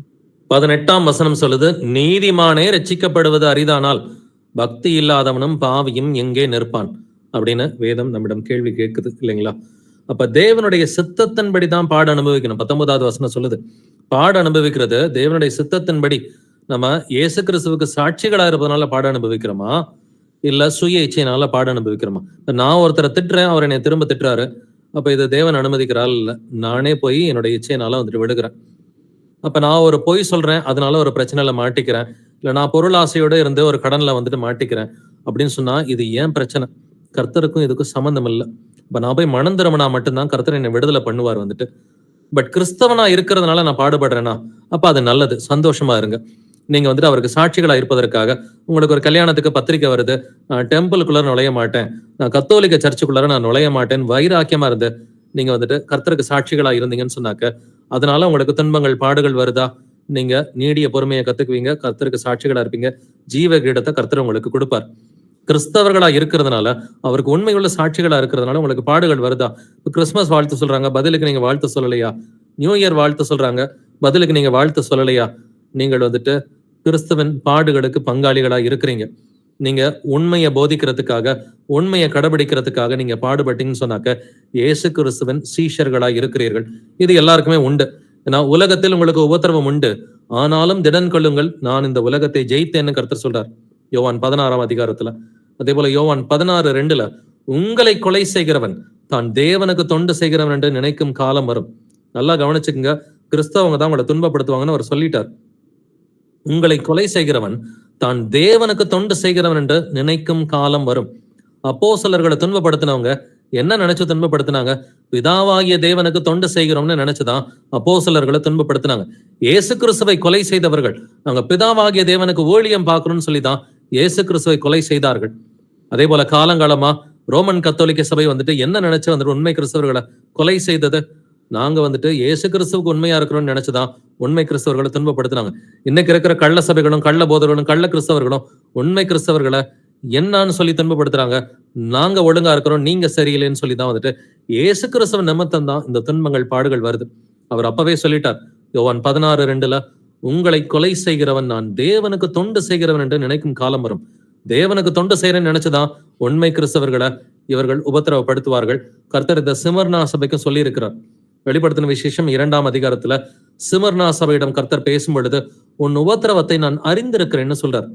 18ஆம் வசனம் சொல்லுது, நீதிமானே ரட்சிக்கப்படுவது அரிதானால் பக்தி இல்லாதவனும் பாவியும் எங்கே நிற்பான் அப்படின்னு வேதம் நம்மிடம் கேள்வி கேட்குது இல்லைங்களா? அப்ப தேவனுடைய சித்தத்தின்படிதான் பாடு அனுபவிக்கணும். 19வது வசனம் சொல்லுது, பாடு அனுபவிக்கிறது தேவனுடைய சித்தத்தின்படி. நம்ம இயேசு கிறிஸ்துவுக்கு சாட்சிகளா இருப்பதனால பாடு அனுபவிக்கிறோமா, இல்ல சுய இச்சையினால பாடு அனுபவிக்கிறோமா? நான் ஒருத்தரை திட்டுறேன், அவர் என்னை திரும்ப திட்டுறாரு, அப்ப இது தேவன் அனுமதிக்கிறாள் இல்ல, நானே போய் என்னுடைய இச்சையினால வந்துட்டு விடுகிறேன். அப்ப நான் ஒரு பொய் சொல்றேன், அதனால ஒரு பிரச்சனையில மாட்டிக்கிறேன், இல்ல நான் பொருள் ஆசையோட இருந்து ஒரு கடன்ல வந்துட்டு மாட்டிக்கிறேன் அப்படின்னு சொன்னா இது ஏன் பிரச்சனை? கர்த்தருக்கும் இதுக்கும் சம்பந்தம் இல்லை. இப்ப நான் போய் மனம் திரும்பினா மட்டும்தான் கர்த்தர் என்னை விடுதலை பண்ணுவார் வந்துட்டு. பட் கிறிஸ்தவனா இருக்கிறதுனால நான் பாடுபடுறேன்னா அப்ப அது நல்லது, சந்தோஷமா இருங்க. நீங்க வந்துட்டு அவருக்கு சாட்சிகளா இருப்பதற்காக உங்களுக்கு ஒரு கல்யாணத்துக்கு பத்திரிக்கை வருது, நான் டெம்பிளுக்குள்ள நுழைய மாட்டேன், நான் கத்தோலிக்க சர்ச்சுக்குள்ளார நான் நுழைய மாட்டேன், வைராக்கியமா இருந்து நீங்க வந்துட்டு கர்த்தருக்கு சாட்சிகளா இருந்தீங்கன்னு சொன்னாக்க அதனால உங்களுக்கு துன்பங்கள் பாடுகள் வருதா? நீங்க நீடிய பொறுமையை கத்துக்குவீங்க, கர்த்தருக்கு சாட்சிகளா இருப்பீங்க, ஜீவ கிரீடத்தை கர்த்தர் உங்களுக்கு கொடுப்பார். கிறிஸ்தவர்களா இருக்கிறதுனால அவருக்கு உண்மையுள்ள சாட்சிகளா இருக்கிறதுனால உங்களுக்கு பாடுகள் வருதா? கிறிஸ்துமஸ் வாழ்த்து சொல்றாங்க, பதிலுக்கு நீங்க வாழ்த்து சொல்லலையா? நியூ இயர் வாழ்த்து சொல்றாங்க, பதிலுக்கு நீங்க வாழ்த்து சொல்லலையா? நீங்கள் வந்துட்டு கிறிஸ்துவின் பாடுகளுக்கு பங்காளிகளா இருக்கிறீங்க. நீங்க உண்மையை போதிக்கிறதுக்காக, உண்மையை கடைபிடிக்கிறதுக்காக நீங்க பாடுபட்டீங்கன்னு சொன்னாக்க இயேசு கிறிஸ்துவின் சீஷர்களா இருக்கிறீர்கள். இது எல்லாருக்குமே உண்டு. ஏன்னா உலகத்தில் உங்களுக்கு உபத்திரவம் உண்டு, ஆனாலும் திடன் கொள்ளுங்கள், நான் இந்த உலகத்தை ஜெயித்தேன்னு கர்த்தர் சொல்றார் யோவான் 16ஆம் அதிகாரத்துல. அதே போல யோவான் 16:2 உங்களை கொலை செய்கிறவன் தான் தேவனுக்கு தொண்டு செய்கிறவன் என்று நினைக்கும் காலம் வரும். நல்லா கவனிச்சுக்குங்க, கிறிஸ்தவங்க தான் உங்களை துன்பப்படுத்துவாங்கன்னு அவர் சொல்லிட்டார். உங்களை கொலை செய்கிறவன் தான் தேவனுக்கு தொண்டு செய்கிறவன் என்று நினைக்கும் காலம் வரும். அப்போஸ்தலர்களை துன்பப்படுத்தினவங்க என்ன நினைச்சு துன்பப்படுத்தினாங்க? பிதாவாகிய தேவனுக்கு தொண்டு செய்கிறோம்னு நினைச்சுதான் அப்போஸ்தலர்களை துன்பப்படுத்தினாங்க. இயேசு கிறிஸ்துவை கொலை செய்தவர்கள் நாங்க பிதாவாகிய தேவனுக்கு ஊழியம் பார்க்கணும்னு சொல்லிதான் இயேசு கிறிஸ்துவை கொலை செய்தார்கள். அதே போல காலங்காலமா ரோமன் கத்தோலிக்க சபை வந்துட்டு என்ன நினைச்சு வந்துட்டு உண்மை கிறிஸ்தவர்களை கொலை செய்தது? நாங்க வந்துட்டு இயேசு கிறிஸ்துவுக்கு உண்மையா இருக்கிறோம்னு நினைச்சுதான் உண்மை கிறிஸ்தவர்களை துன்பப்படுத்தினாங்க. இன்னைக்கு இருக்கிற கள்ள சபைகளும் கள்ள போதர்களும் கள்ள கிறிஸ்தவர்களும் உண்மை கிறிஸ்தவர்களை என்னன்னு சொல்லி துன்பப்படுத்துறாங்க. நாங்க ஒழுங்கா இருக்கிறோம், நீங்க சரியில்லைன்னு சொல்லிதான் வந்துட்டு இயேசு கிறிஸ்துவ நிமித்தம் தான் இந்த துன்பங்கள் பாடுகள் வருது. அவர் அப்பவே சொல்லிட்டார் யோவான் 16:2 உங்களை கொலை செய்கிறவன் நான் தேவனுக்கு தொண்டு செய்கிறவன் என்று நினைக்கும் காலம் வரும். தேவனுக்கு தொண்டு செய்யறேன்னு நினைச்சுதான் உண்மை கிறிஸ்தவர்களை இவர்கள் உபத்திரவப்படுத்துவார்கள். கர்த்தர் இந்த சிமர்னா சபைக்கும் சொல்லி இருக்கிறார். வெளிப்படுத்தின விசேஷம் 2ஆம் அதிகாரத்துல சிமர்னா சபையிடம் கர்த்தர் பேசும் பொழுது உன் உபத்திரவத்தை நான் அறிந்திருக்கிறேன்னு சொல்றார்.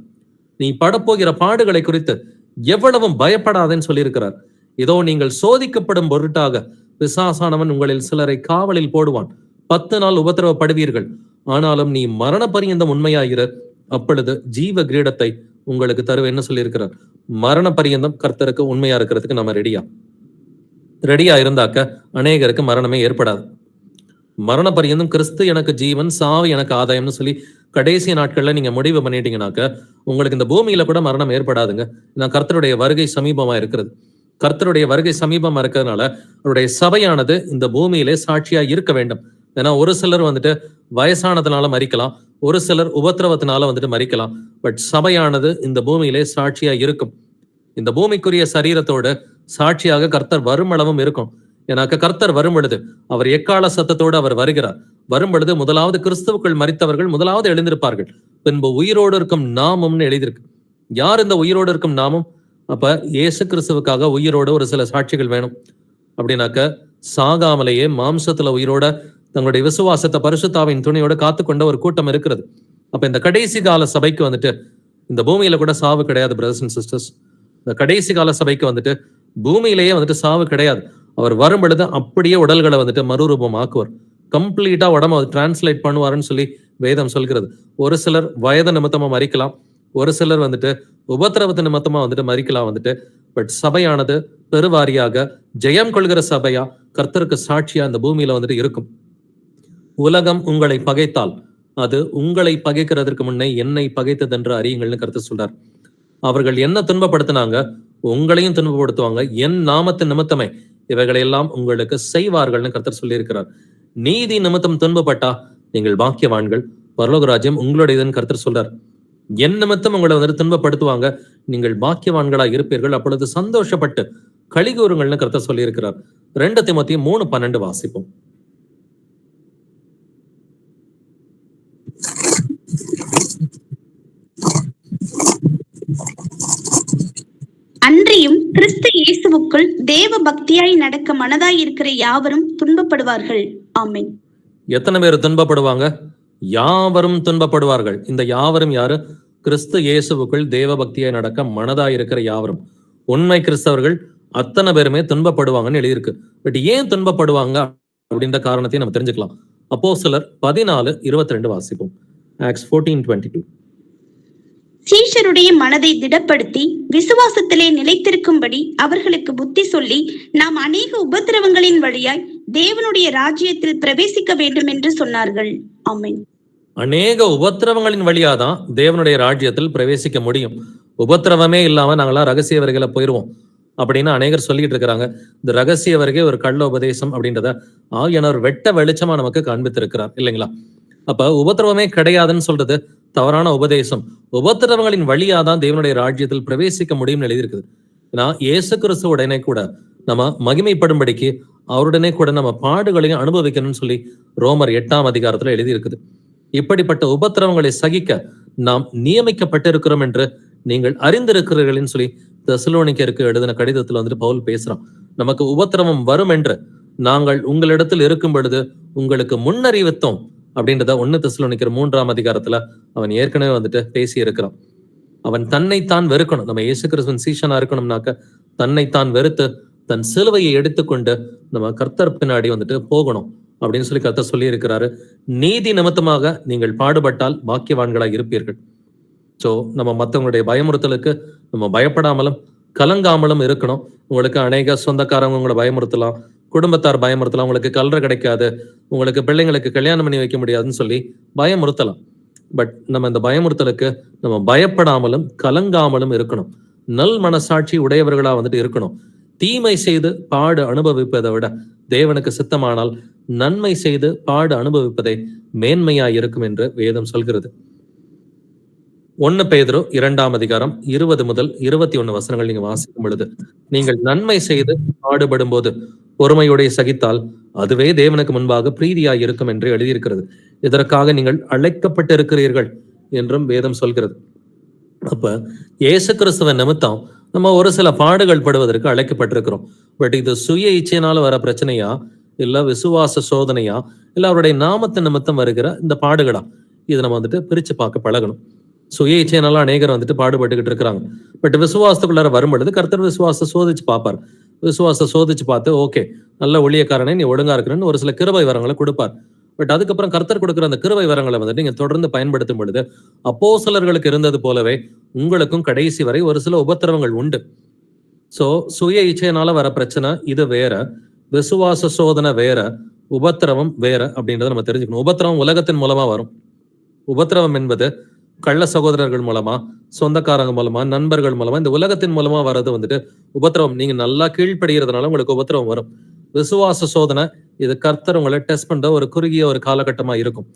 நீ படப்போகிற பாடுகளை குறித்து எவ்வளவும் பயப்படாதேன்னு சொல்லியிருக்கிறார். இதோ நீங்கள் சோதிக்கப்படும் பொருட்டாக பிசாசானவன் உங்களில் சிலரை காவலில் போடுவான், 10 நாள் உபத்திரவப்படுவீர்கள், ஆனாலும் நீ மரண பரியந்தம் உண்மையாகிற, அப்பொழுது ஜீவ கிரீடத்தை உங்களுக்கு தருவேன்னு சொல்லியிருக்கிறார். மரண பரியந்தம் கர்த்தருக்கு உண்மையா இருக்கிறதுக்கு நம்ம ரெடியா இருந்தாக்க அநேகருக்கு மரணமே ஏற்படாது. மரண பரியந்தம் கிறிஸ்து எனக்கு ஜீவன், சாவு எனக்கு ஆதாயம்னு சொல்லி கடைசி நாட்கள்ல நீங்க முடிவு பண்ணிட்டீங்கன்னாக்க உங்களுக்கு இந்த பூமியில கூட மரணம் ஏற்படாதுங்க. ஏன்னா கர்த்தருடைய வருகை சமீபமா இருக்கிறது. கர்த்தருடைய வருகை சமீபமா இருக்கிறதுனால அவருடைய சபையானது இந்த பூமியிலே சாட்சியா இருக்க வேண்டும். ஏன்னா ஒரு சிலர் வந்துட்டு வயசானதுனால மறிக்கலாம், ஒரு சிலர் உபத்திரவத்தினால வந்துட்டு மறிக்கலாம். பட் சபையானது இந்த பூமியிலே சாட்சியா இருக்கும். இந்த பூமிக்குரிய சரீரத்தோட சாட்சியாக கர்த்தர் வருமளவும் இருக்கும். ஏன்னாக்க கர்த்தர் வரும் பொழுது அவர் எக்கால சத்தத்தோடு அவர் வருகிறார். வரும் பொழுது முதலாவது கிறிஸ்துவுக்குள் மரித்தவர்கள் முதலாவது எழுந்திருப்பார்கள், பின்பு உயிரோடு இருக்கும் நாமும்னு எழுதியிருக்கு. யார் இந்த உயிரோடு இருக்கும் நாமும்? அப்ப இயேசு கிறிஸ்துவுக்காக உயிரோடு ஒரு சில சாட்சிகள் வேணும். அப்படின்னாக்க சாகாமலேயே மாம்சத்துல உயிரோட தங்களுடைய விசுவாசத்தை பரிசுத்தாவின் துணையோட காத்துக்கொண்ட ஒரு கூட்டம் இருக்கிறது. அப்ப இந்த கடைசி கால சபைக்கு வந்துட்டு இந்த பூமியில கூட சாவு கிடையாது பிரதர்ஸ் அண்ட் சிஸ்டர்ஸ். இந்த கடைசி கால சபைக்கு வந்துட்டு பூமியிலேயே வந்துட்டு சாவு கிடையாது. அவர் வரும் பொழுது அப்படியே உடல்களை வந்துட்டு மறுரூபம் ஆக்குவார். கம்ப்ளீட்டா உடம்ப டிரான்ஸ்லேட் பண்ணுவாருன்னு சொல்லி வேதம் சொல்கிறது. ஒரு சிலர் வயது நிமித்தமா மறிக்கலாம், ஒரு சிலர் வந்துட்டு உபத்திரவத்து நிமித்தமா வந்துட்டு மறிக்கலாம் வந்துட்டு. பட் சபையானது பெருவாரியாக ஜெயம் கொள்கிற சபையா கர்த்தருக்கு சாட்சியா இந்த பூமியில வந்துட்டு இருக்கும். உலகம் உங்களை பகைத்தால் அது உங்களை பகைக்கிறதற்கு முன்னே என்னை பகைத்தது என்று அறியுங்கள்னு கர்த்தர் சொல்றார். அவர்கள் என்ன துன்பப்படுத்தினாங்க, உங்களையும் துன்பப்படுத்துவாங்க, என் நாமத்தின் நிமித்தமே இவைகளை எல்லாம் உங்களுக்கு செய்வார்கள்னு கர்த்தர் சொல்லி இருக்கிறார். நீதி நிமித்தம் துன்பப்பட்டா நீங்கள் பாக்கியவான்கள், பரலோக ராஜ்யம் உங்களுடையதுன்னு கர்த்தர் சொல்றார். என் நிமித்தம் உங்களை வந்துட்டு துன்பப்படுத்துவாங்க, நீங்கள் பாக்கியவான்களா இருப்பீர்கள், அப்பொழுது சந்தோஷப்பட்டு களிகூறுங்கள்னு கர்த்தர் சொல்லி இருக்கிறார். 2 தீமோத்தேயு 3:12 வாசிப்போம். அன்றியும் கிறிஸ்து இயேசுவுக்குள் தேவ பக்தியாய் நடக்க மனதாய் இருக்கிற யாவரும் துன்பப்படுவார்கள். ஆமென். எத்தனை பேர் துன்பப்படுவாங்க? யாவரும் துன்பப்படுவார்கள். இந்த யாவரும் யாரு? கிறிஸ்து இயேசுவுக்குள் தேவ பக்தியாய் நடக்க மனதாய் இருக்கிற யாவரும். உண்மை கிறிஸ்தவர்கள் அத்தனை பேருமே துன்பப்படுவாங்கன்னு எழுதியிருக்கு. பட் ஏன் துன்பப்படுவாங்க அப்படின்ற காரணத்தையும் நம்ம தெரிஞ்சுக்கலாம். அப்போஸ்தலர் 14:22 வாசிப்போம். ஆக்ட்ஸ் 14:22. சீஷருடைய மனதை திடப்படுத்தி விசுவாசத்திலே நிலைத்திருக்கும்படி அவர்களுக்கு புத்தி சொல்லி, நாம் அநேக உபத்திரவங்களின் வழியாய் தேவனுடைய ராஜ்யத்தில் பிரவேசிக்க வேண்டும் என்று சொன்னார்கள். ஆமென். அநேக உபத்திரவங்களின் வழியாதான் தேவனுடைய ராஜ்யத்தில் பிரவேசிக்க முடியும். உபத்திரவமே இல்லாம நாங்களாம் ரகசிய வருகையில போயிருவோம் அப்படின்னு அநேகர் சொல்லிட்டு இருக்கிறாங்க. இந்த ரகசிய வருகை ஒரு கள்ள உபதேசம் அப்படின்றத ஆவியானவர் வெட்ட வெளிச்சமா நமக்கு காண்பித்திருக்கிறார் இல்லைங்களா? அப்ப உபத்திரவமே கிடையாதுன்னு சொல்றது தவறான உபதேசம். உபத்திரவங்களின் வழியாதான் தேவனுடைய ராஜ்யத்தில் பிரவேசிக்க முடியும்னு எழுதியிருக்குது. ஏன்னா இயேசு கிறிஸ்து உடனே கூட நம்ம மகிமைப்படும்படிக்கு அவருடனே கூட நம்ம பாடுகளையும் அனுபவிக்கணும்னு சொல்லி ரோமர் 8ஆம் அதிகாரத்துல எழுதியிருக்குது. இப்படிப்பட்ட உபத்திரவங்களை சகிக்க நாம் நியமிக்கப்பட்டிருக்கிறோம் என்று நீங்கள் அறிந்திருக்கிறீர்கள்னு சொல்லி தெசலோனிக்கருக்கு எழுதின கடிதத்துல வந்துட்டு பவுல் பேசுறான். நமக்கு உபத்திரவம் வரும் என்று நாங்கள் உங்களிடத்தில் இருக்கும் பொழுது உங்களுக்கு முன்னறிவித்தோம் அப்படின்றத 1 தெசலோனிக்கர் 3ஆம் அதிகாரத்துல அவன் ஏற்கனவே வந்துட்டு பேசி இருக்கிறான். அவன் தன்னைத்தான் வெறுக்கணும். நம்ம இயேசு கிறிஸ்துவின் சீஷனா இருக்கணும்னாக்க தன்னைத்தான் வெறுத்து தன் சிலுவையை எடுத்துக்கொண்டு நம்ம கர்த்தர் பின்னாடி வந்துட்டு போகணும் அப்படின்னு சொல்லி கர்த்தர் சொல்லி இருக்கிறாரு. நீதி நிமித்தமாக நீங்கள் பாடுபட்டால் பாக்கியவான்களாக இருப்பீர்கள். சோ நம்ம மற்றவங்களுடைய பயமுறுத்தலுக்கு நம்ம பயப்படாமலும் கலங்காமலும் இருக்கணும். உங்களுக்கு அநேக சொந்தக்காரங்க உங்களை பயமுறுத்தலாம், குடும்பத்தார் பயமுறுத்தலாம், உங்களுக்கு கல்ற கிடைக்காது, உங்களுக்கு பிள்ளைங்களுக்கு கல்யாணம் பண்ணி வைக்க முடியாதுன்னு சொல்லி பயமுறுத்தலாம். பட் நம்ம இந்த பயமுறுத்தலுக்கு நம்ம பயப்படாமலும் கலங்காமலும் இருக்கணும். நல் மனசாட்சி உடையவர்களா வந்துட்டு இருக்கணும். தீமை செய்து பாடு அனுபவிப்பதை விட தேவனுக்கு சித்தமானால் நன்மை செய்து பாடு அனுபவிப்பதை மேன்மையா இருக்கும் என்று வேதம் சொல்கிறது. 1 பேதுரு 2ஆம் அதிகாரம் 20 முதல் 21 வசனங்கள் நீங்க வாசிக்கும் பொழுது, நீங்கள் நன்மை செய்து பாடுபடும் போது பொறுமையோட சகித்தால் அதுவே தேவனுக்கு முன்பாக பிரீதியாய் இருக்கும் என்று எழுதியிருக்கிறது. இதற்காக நீங்கள் அழைக்கப்பட்டிருக்கிறீர்கள் என்றும் வேதம் சொல்கிறது. அப்ப இயேசு கிறிஸ்துவின் நிமித்தம் நம்ம ஒரு சில பாடுகள் படுவதற்கு அழைக்கப்பட்டிருக்கிறோம். பட் இது சுய இச்சையினால வர பிரச்சனையா, இல்ல விசுவாச சோதனையா, இல்ல அவருடைய நாமத்தின் நிமித்தம் வருகிற இந்த பாடுகளா? இதை நம்ம வந்துட்டு பிரிச்சு பார்க்க பழகணும். சுய இச்சையினால அநேகர் வந்துட்டு பாடுபட்டுக்கிட்டு இருக்கிறாங்க. பட் விசுவாசத்துக்குள்ளார வரும்பொழுது கர்த்தர் விசுவாசத்தை சோதிச்சு பார்ப்பார். விசுவாசத்தை சோதிச்சு பார்த்து ஓகே நல்ல ஒளியக்காரனே நீ ஒழுங்கா இருக்கிறன்னு ஒரு சில கிருபை வரங்களை கொடுப்பார். பட் அதுக்கப்புறம் கர்த்தர் கொடுக்குற அந்த கிருபை வரங்களை வந்துட்டு நீங்க தொடர்ந்து பயன்படுத்தும் பொழுது அப்போஸ்தலர்களுக்கு இருந்தது போலவே உங்களுக்கும் கடைசி வரை ஒரு சில உபத்திரவங்கள் உண்டு. சோ சுய இச்சையினால வர பிரச்சனை இது வேற, விசுவாச சோதனை வேற, உபத்திரவம் வேற அப்படின்றத நம்ம தெரிஞ்சுக்கணும். உபத்திரவம் உலகத்தின் மூலமா வரும். உபத்திரவம் என்பது கள்ள சகோதரர்கள் மூலமா, சொந்தக்காரங்க மூலமா, நண்பர்கள் மூலமா, இந்த உலகத்தின் மூலமா வர்றது வந்துட்டு உபத்திரவம். நீங்க நல்லா கீழ்ப்படுகிறதுனால உங்களுக்கு உபத்திரவம் வரும். விசுவாச சோதனை இது கர்த்தர் உங்களை டெஸ்ட் பண்ற ஒரு குறுகிய ஒரு காலகட்டமா இருக்கும்.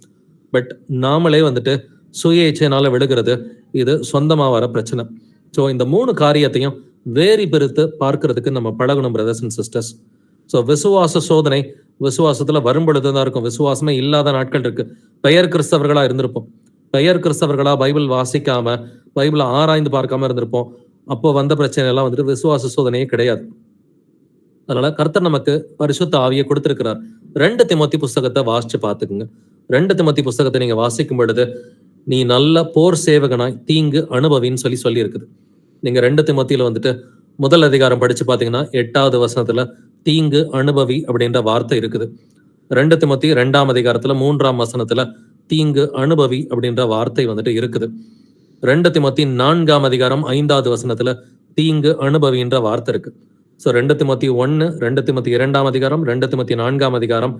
பட் நாமளே வந்துட்டு சுய இச்சையினால விழுகிறது இது சொந்தமா வர பிரச்சனை. ஸோ இந்த 3 காரியத்தையும் வேறி பிரித்து பார்க்கறதுக்கு நம்ம பழகணும் பிரதர்ஸ் அண்ட் சிஸ்டர்ஸ். ஸோ விசுவாச சோதனை விசுவாசத்துல வரும் பொழுதுதான் இருக்கும். விசுவாசமே இல்லாத நாட்கள் இருக்கு. பெயர் கிறிஸ்தவர்களா இருந்திருப்போம். பெயர் கிறிஸ்தவர்களா பைபிள் வாசிக்காம பைபிளை ஆராய்ந்து பார்க்காம இருந்திருப்போம். அப்போ வந்த பிரச்சனை எல்லாம் வந்துட்டு விசுவாச சோதனையே கிடையாது. அதனால கர்த்தர் நமக்கு பரிசுத்த ஆவியை கொடுத்திருக்கிறார். 2 தீமோத்தேயு புஸ்தகத்தை வாசிச்சு பார்த்துக்குங்க. 2 தீமோத்தேயு புஸ்தகத்தை நீங்க வாசிக்கும் பொழுது நீ நல்ல போர் சேவகனாய் தீங்கு அனுபவின்னு சொல்லி இருக்குது. நீங்க 2 தீமோத்தேயுல வந்துட்டு முதல் அதிகாரம் படிச்சு பாத்தீங்கன்னா 8வது வசனத்துல தீங்கு அனுபவி அப்படின்ற வார்த்தை இருக்குது. 2 தீமோத்தேயு 2ஆம் அதிகாரத்துல 3ஆம் வசனத்துல தீங்கு அனுபவி அப்படின்ற வார்த்தை வந்துட்டு இருக்குது. 2 தீமோத்தேயு 4ஆம் அதிகாரம் 5வது வசனத்துல தீங்கு அனுபவின்ற வார்த்தை இருக்கு. ஸோ 2 தீமோத்தேயு 1, 2 தீமோத்தேயு 2ஆம் அதிகாரம், 2 தீமோத்தேயு 4ஆம் அதிகாரம்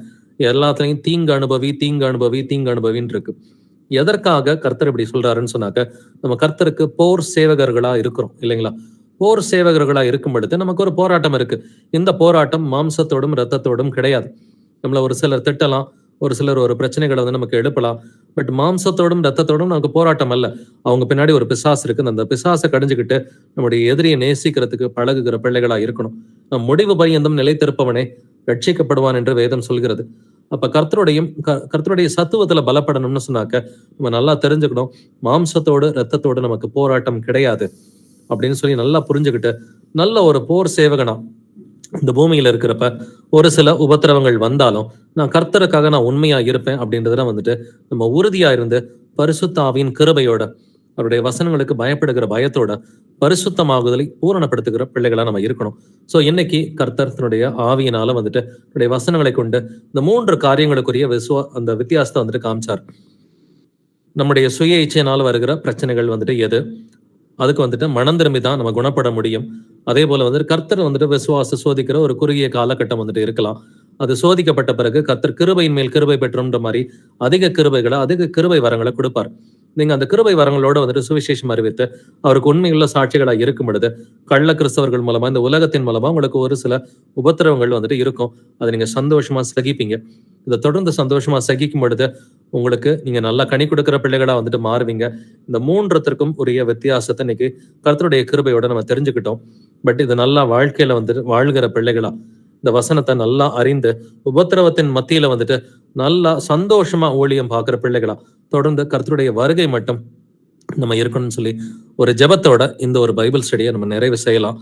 எல்லாத்துலயும் தீங்கு அனுபவி தீங்கு அனுபவி தீங்கு அனுபவின்னு இருக்கு. எதற்காக கர்த்தர் இப்படி சொல்றாருன்னு சொன்னாக்க, நம்ம கர்த்தருக்கு போர் சேவகர்களா இருக்கிறோம் இல்லைங்களா? போர் சேவகர்களா இருக்கும் பொழுது நமக்கு ஒரு போராட்டம் இருக்கு. இந்த போராட்டம் மாம்சத்தோடும் இரத்தத்தோடும் கிடையாது. நம்மள ஒரு சிலர் திட்டலாம், ஒரு சிலர் ஒரு பிரச்சனைகளை வந்து நமக்கு எழுப்பலாம். பட் மாம்சத்தோடும் இரத்தத்தோடும் நமக்கு போராட்டம் அல்ல. அவங்க பின்னாடி ஒரு பிசாசு இருக்கு. அந்த பிசாசை கடிஞ்சுக்கிட்டு நம்முடைய எதிரியை நேசிக்கிறதுக்கு பழகுகிற பிள்ளைகளா இருக்கணும். நம் முடிவு பரியந்தம் நிலைத்திருப்பவனே ரட்சிக்கப்படுவான் என்று வேதம் சொல்கிறது. அப்ப கர்த்தருடைய சத்துவத்துல பலப்படணும்னு சொன்னாக்க நம்ம நல்லா தெரிஞ்சுக்கணும், மாம்சத்தோடு இரத்தத்தோடு நமக்கு போராட்டம் கிடையாது அப்படின்னு சொல்லி நல்லா புரிஞ்சுக்கிட்டு நல்ல ஒரு போர் சேவகனா இந்த பூமியில இருக்கிறப்ப ஒரு சில உபத்திரவங்கள் வந்தாலும் நான் கர்த்தருக்காக நான் உண்மையா இருப்பேன் அப்படின்றதுல வந்துட்டு நம்ம உறுதியா இருந்து பரிசுத்த ஆவியின் கிருபையோட அவருடைய வசனங்களுக்கு பயப்படுகிற பயத்தோட பரிசுத்தமாகுதலை பூரணப்படுத்துகிற பிள்ளைகளா நம்ம இருக்கணும். ஸோ இன்னைக்கு கர்த்தர் தன்னுடைய ஆவியினால வந்துட்டு தன்னுடைய வசனங்களை கொண்டு இந்த 3 காரியங்களுக்குரிய அந்த வித்தியாசத்தை வந்துட்டு காமிச்சார். நம்முடைய சுய இச்சையினால வருகிற பிரச்சனைகள் வந்துட்டு எது, அதுக்கு வந்துட்டு மனம் திரும்பி தான் நம்ம குணப்பட முடியும். அதே போல வந்துட்டு கர்த்தர் வந்துட்டு விசுவாச சோதிக்கிற ஒரு குறுகிய காலகட்டம் வந்துட்டு இருக்கலாம். அது சோதிக்கப்பட்ட பிறகு கர்த்தர் கிருபையின் மேல் கிருபை பெற்றோன்ற மாதிரி அதிக கிருபை வரங்களை கொடுப்பார். நீங்க அந்த கிருபை வரங்களோட வந்துட்டு சுவிசேஷம் அறிவித்து அவருக்கு உண்மையுள்ள சாட்சிகளா இருக்கும் பொழுது கள்ள கிறிஸ்தவர்கள் மூலமா இந்த உலகத்தின் மூலமா உங்களுக்கு ஒரு சில உபத்திரவங்கள் வந்துட்டு இருக்கும். அதை நீங்க சந்தோஷமா சகிப்பீங்க. இதை தொடர்ந்து சந்தோஷமா சகிக்கும் பொழுது உங்களுக்கு நீங்க நல்லா கனி கொடுக்கிற பிள்ளைகளா வந்துட்டு மாறுவீங்க. இந்த 3த்திற்கும் உரிய வித்தியாசத்தை இன்னைக்கு கர்த்தருடைய கிருபையோட நம்ம தெரிஞ்சுக்கிட்டோம். பட் இது நல்லா வாழ்க்கையில வந்துட்டு வாழ்கிற பிள்ளைகளா இந்த வசனத்தை நல்லா அறிந்து உபத்திரவத்தின் மத்தியில வந்துட்டு நல்லா சந்தோஷமா ஊழியம் பார்க்கிற பிள்ளைகளா தொடர்ந்து கர்த்தருடைய வருகை மட்டும் நம்ம இருக்கணும்னு சொல்லி ஒரு ஜெபத்தோட இந்த ஒரு பைபிள் ஸ்டடியை நம்ம நிறைவு செய்யலாம்.